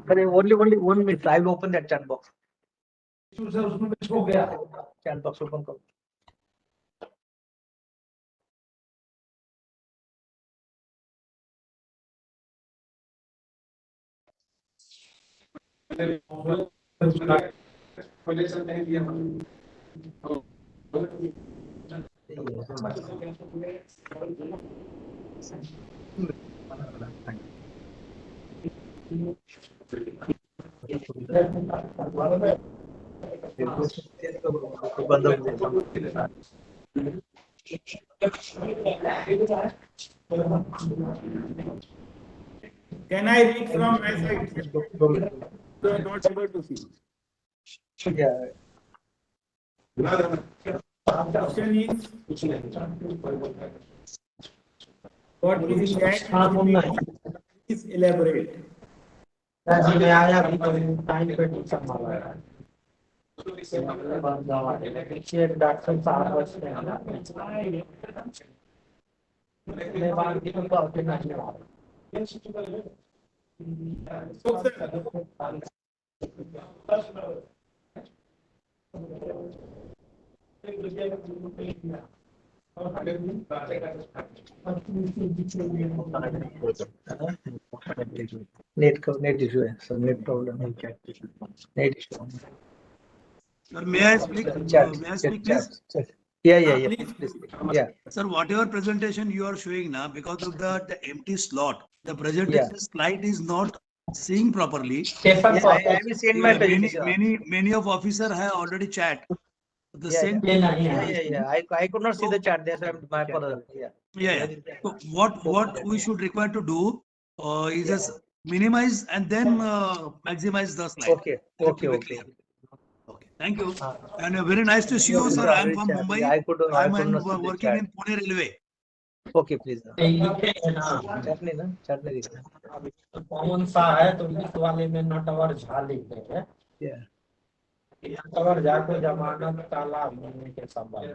अरे only 1 minute, I will open that chat box. Chat box open करो. Can I read from my side? You are not able to see. Yeah. Question is, what is chat? Please elaborate. Net issue है sir, net problem है, क्या net issue. May I speak? May I speak, please? Yeah. Please. Yeah. Sir, whatever presentation you are showing now, because of the empty slot, the presentation slide is not seeing properly. I will send my presentation. Many of officer have already chat. The same. Yeah. I could not see the chat. That's why my apology. Yeah. So what we should require to do is minimize and then maximize the slide. Okay, That okay, will be okay. clear. Okay, thank you. Ah. And very nice to see you, sir. I am from Mumbai. I could I am not see the working chat. in Pune Railway. Okay, please. चटनी ना चटनी दिखना. अभी तो common सा है तो इस वाले में नट और झा लिख देंगे. Yeah. अगर जाको जमानत ताला मिलने के संबंध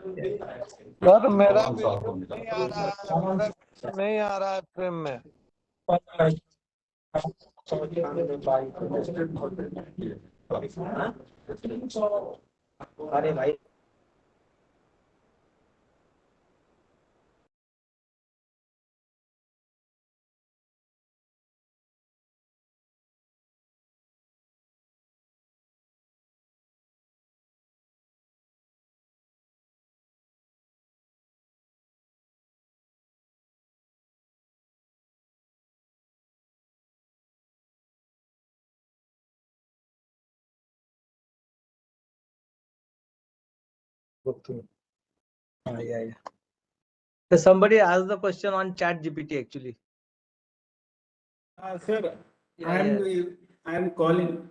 सर मेरा वीडियो नहीं आ रहा है, मेरा नहीं आ रहा है फ्रेम में. अरे भाई yeah. So somebody asked the question on chat GPT actually. Sir, Yeah, I am calling.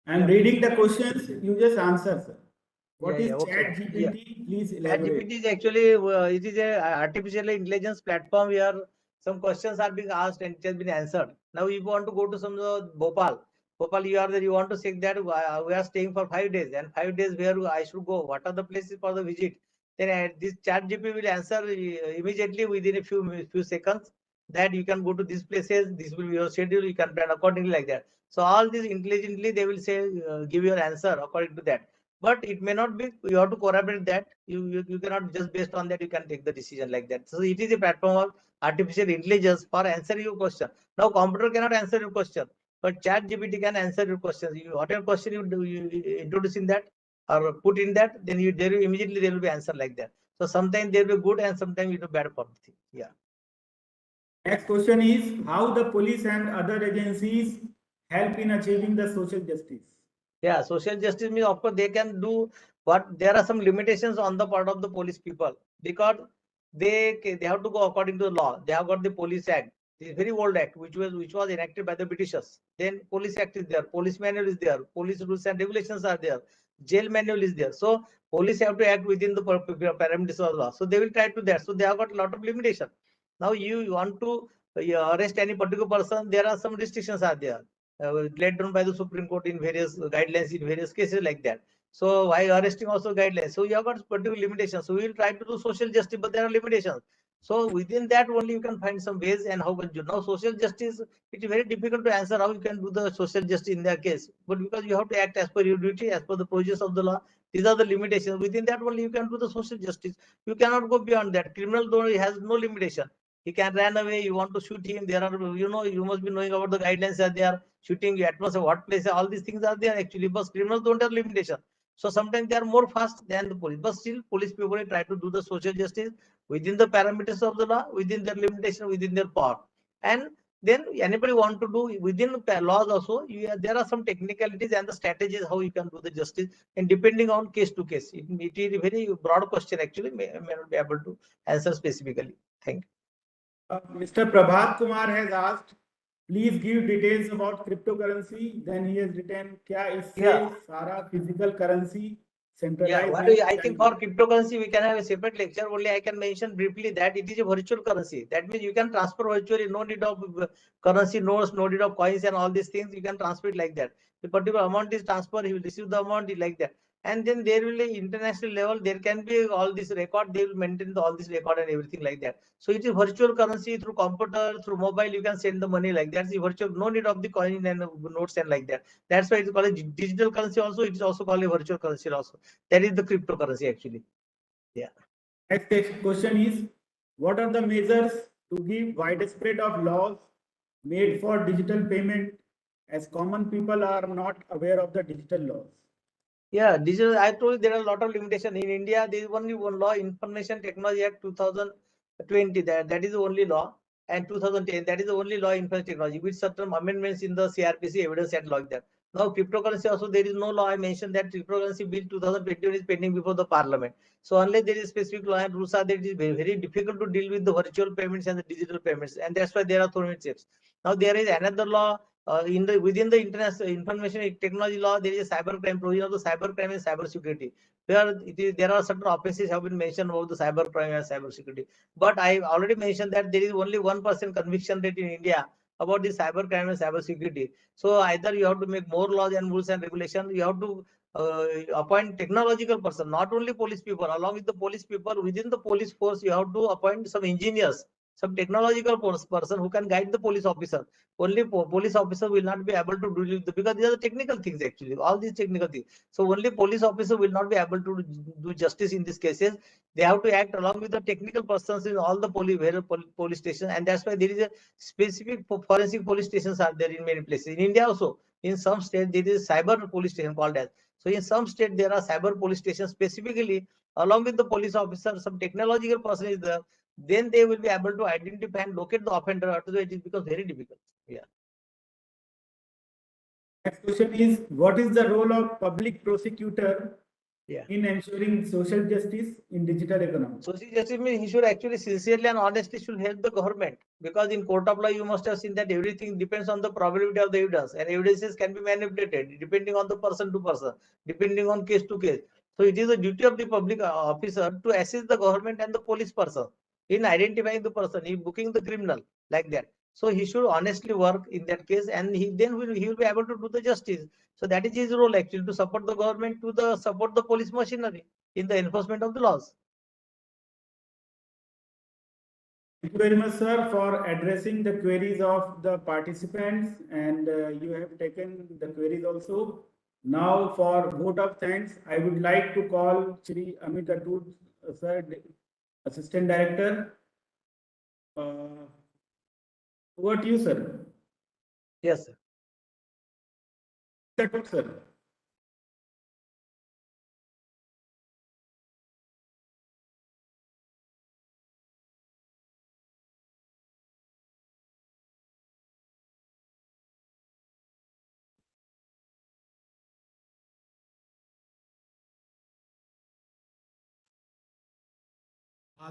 I am reading the questions. You just answer, sir. What is okay. Chat GPT? Please Chat elaborate. GPT is actually it is a artificial intelligence platform where some questions are being asked and it has been answered. Now, if you want to go to some Bhopal, you are there. You want to check that we are staying for 5 days and 5 days where I should go. What are the places for the visit? Then this Chat GPT will answer immediately within a few seconds that you can go to these places. This will be your schedule. You can plan accordingly like that. So all this intelligently they will say give your answer according to that. But it may not be, you have to corroborate that. You cannot just based on that, you can take the decision like that. So it is a platform of artificial intelligence for answering your question. Now, computer cannot answer your question, but Chat GPT can answer your questions. Whatever question you do, you introduce in that or put in that, then there will immediately there will be answer like that. So sometimes there will be good and sometimes it will be bad for the thing. Yeah. Next question is how the police and other agencies help in achieving the social justice. Yeah, social justice means of course they can do what there are some limitations on the part of the police people because they have to go according to the law. They have got the Police Act, the very old act which was enacted by the Britishers. Then Police Act is there, police manual is there, police rules and regulations are there, jail manual is there. So police have to act within the parameters of the law. So they will try to that. So they have got a lot of limitation. Now you want to arrest any particular person, there are some restrictions are there. Laid down by the Supreme Court in various guidelines in various cases like that. So while arresting also guidelines. So you have got particular limitations. So we will try to do social justice, but there are limitations. So within that only you can find some ways and how can you now social justice. It is very difficult to answer how you can do the social justice in their case, but because you have to act as per your duty, as per the provisions of the law. These are the limitations. Within that only you can do the social justice. You cannot go beyond that. Criminal though has no limitation. He can run away. You want to shoot him. There are, you must be knowing about the guidelines that they are shooting, atmosphere, what place, all these things are there actually, but criminals don't have limitation. So sometimes they are more fast than the police, but still police people try to do the social justice within the parameters of the law, within their limitation, within their power. And then anybody want to do within the laws also, there are some technicalities and the strategies how you can do the justice, and depending on case to case. It is a very broad question actually, may not be able to answer specifically. Thank you. Mr. Prabhat Kumar has asked, please give details about cryptocurrency. Then he has written, क्या इससे सारा physical currency centralized? Yeah, I think for cryptocurrency we can have a separate lecture. Only I can mention briefly that it is a virtual currency. That means you can transfer virtually, no need of currency notes, no need of coins and all these things. You can transfer it like that. The particular amount is transferred, he will receive the amount like that. And then there will be international level, there can be all this record, they will maintain all this record and everything like that. So it is virtual currency through computer, through mobile, you can send the money like that. It's virtual, no need of the coin and notes and like that. That's why it's called a digital currency also. It is also called a virtual currency also. That is the cryptocurrency actually. Yeah. Next question is, what are the measures to give widespread of laws made for digital payment as common people are not aware of the digital laws? Yeah, digital, I told you there are a lot of limitations. In India, there is only one law, Information Technology Act 2020, that is the only law. And 2010, that is the only law, Information Technology, with certain amendments in the CRPC Evidence Act like that. Now cryptocurrency also there is no law. I mentioned that cryptocurrency bill 2021 is pending before the parliament. So unless there is specific law and rules are there, it is very difficult to deal with the virtual payments and the digital payments, and that's why there are so many steps. Now there is another law within the international information technology law. There is a cyber crime provision of the cyber crime and cyber security. There are certain offenses have been mentioned about the cyber crime and cyber security. But I already mentioned that there is only 1% conviction rate in India about the cyber crime and cyber security. So either you have to make more laws and rules and regulations, you have to appoint technological person, not only police people. Along with the police people within the police force, you have to appoint some engineers, some technological person who can guide the police officer. Only police officer will not be able to do it because these are the technical things actually, all these technical things. So only police officer will not be able to do justice in these cases. They have to act along with the technical persons in all the police stations, and that's why there is a specific forensic police stations are there in many places. In India also, in some states there is cyber police station called as. So in some states there are cyber police stations specifically along with the police officer, some technological person is there. Then they will be able to identify and locate the offender. Otherwise, it becomes very difficult. Yeah. Next question is, what is the role of public prosecutor in ensuring social justice in digital economy? Social justice means he should actually sincerely and honestly should help the government, because in court of law you must have seen that everything depends on the probability of the evidence, and evidences can be manipulated depending on the person to person, depending on case to case. So it is the duty of the public officer to assist the government and the police person in identifying the person, in booking the criminal, like that. So he should honestly work in that case, and he will be able to do the justice. So that is his role actually, to support the government, to support the police machinery in the enforcement of the laws. Thank you very much, sir, for addressing the queries of the participants, and you have taken the queries also. Now, for vote of thanks, I would like to call Shri Amit Atud, sir, Assistant Director. Over to you, sir. Yes, sir. Atud, sir.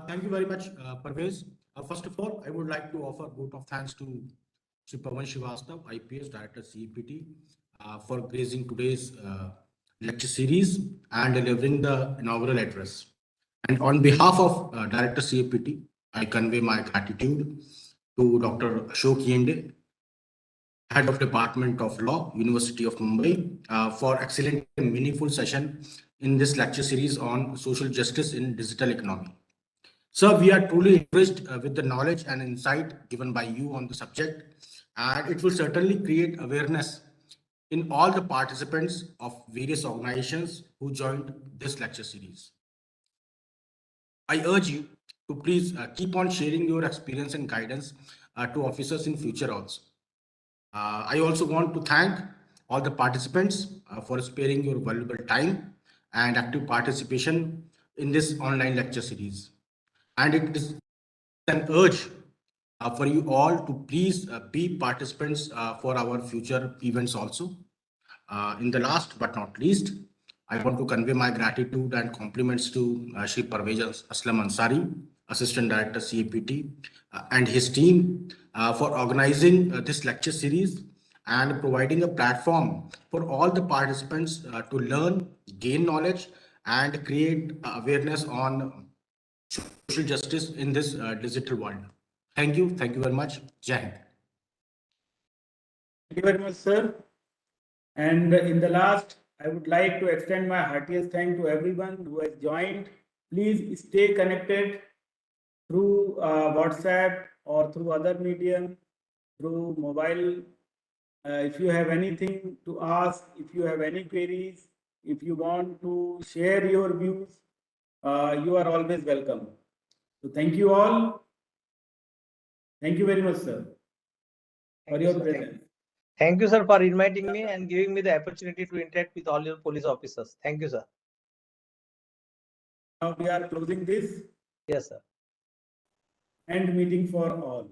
Thank you very much, Parvez. First of all, I would like to offer vote of thanks to Sri Pawan Srivastav, IPS Director CEPT, for gracing today's lecture series and delivering the inaugural address. And on behalf of Director CEPT, I convey my gratitude to Dr. Ashok Yende, Head of Department of Law, University of Mumbai, for excellent and meaningful session in this lecture series on social justice in digital economy. Sir, we are truly impressed with the knowledge and insight given by you on the subject, and it will certainly create awareness in all the participants of various organizations who joined this lecture series. I urge you to please keep on sharing your experience and guidance to officers in future also. I also want to thank all the participants for sparing your valuable time and active participation in this online lecture series. And it is an urge for you all to please be participants for our future events also. In the last but not least, I want to convey my gratitude and compliments to Shri Parvez Aslam Ansari, Assistant Director CAPT, and his team for organizing this lecture series and providing a platform for all the participants to learn, gain knowledge, and create awareness on social justice in this digital world. Thank you. Thank you very much. Jai Hind. Thank you very much, sir. And in the last, I would like to extend my heartiest thanks to everyone who has joined. Please stay connected through WhatsApp or through other medium, through mobile. If you have anything to ask, if you have any queries, if you want to share your views, you are always welcome. So thank you all. Thank you very much, sir, for your presence. Thank you, sir, for inviting me and giving me the opportunity to interact with all your police officers. Thank you, sir. Now we are closing this. Yes, sir. End meeting for all.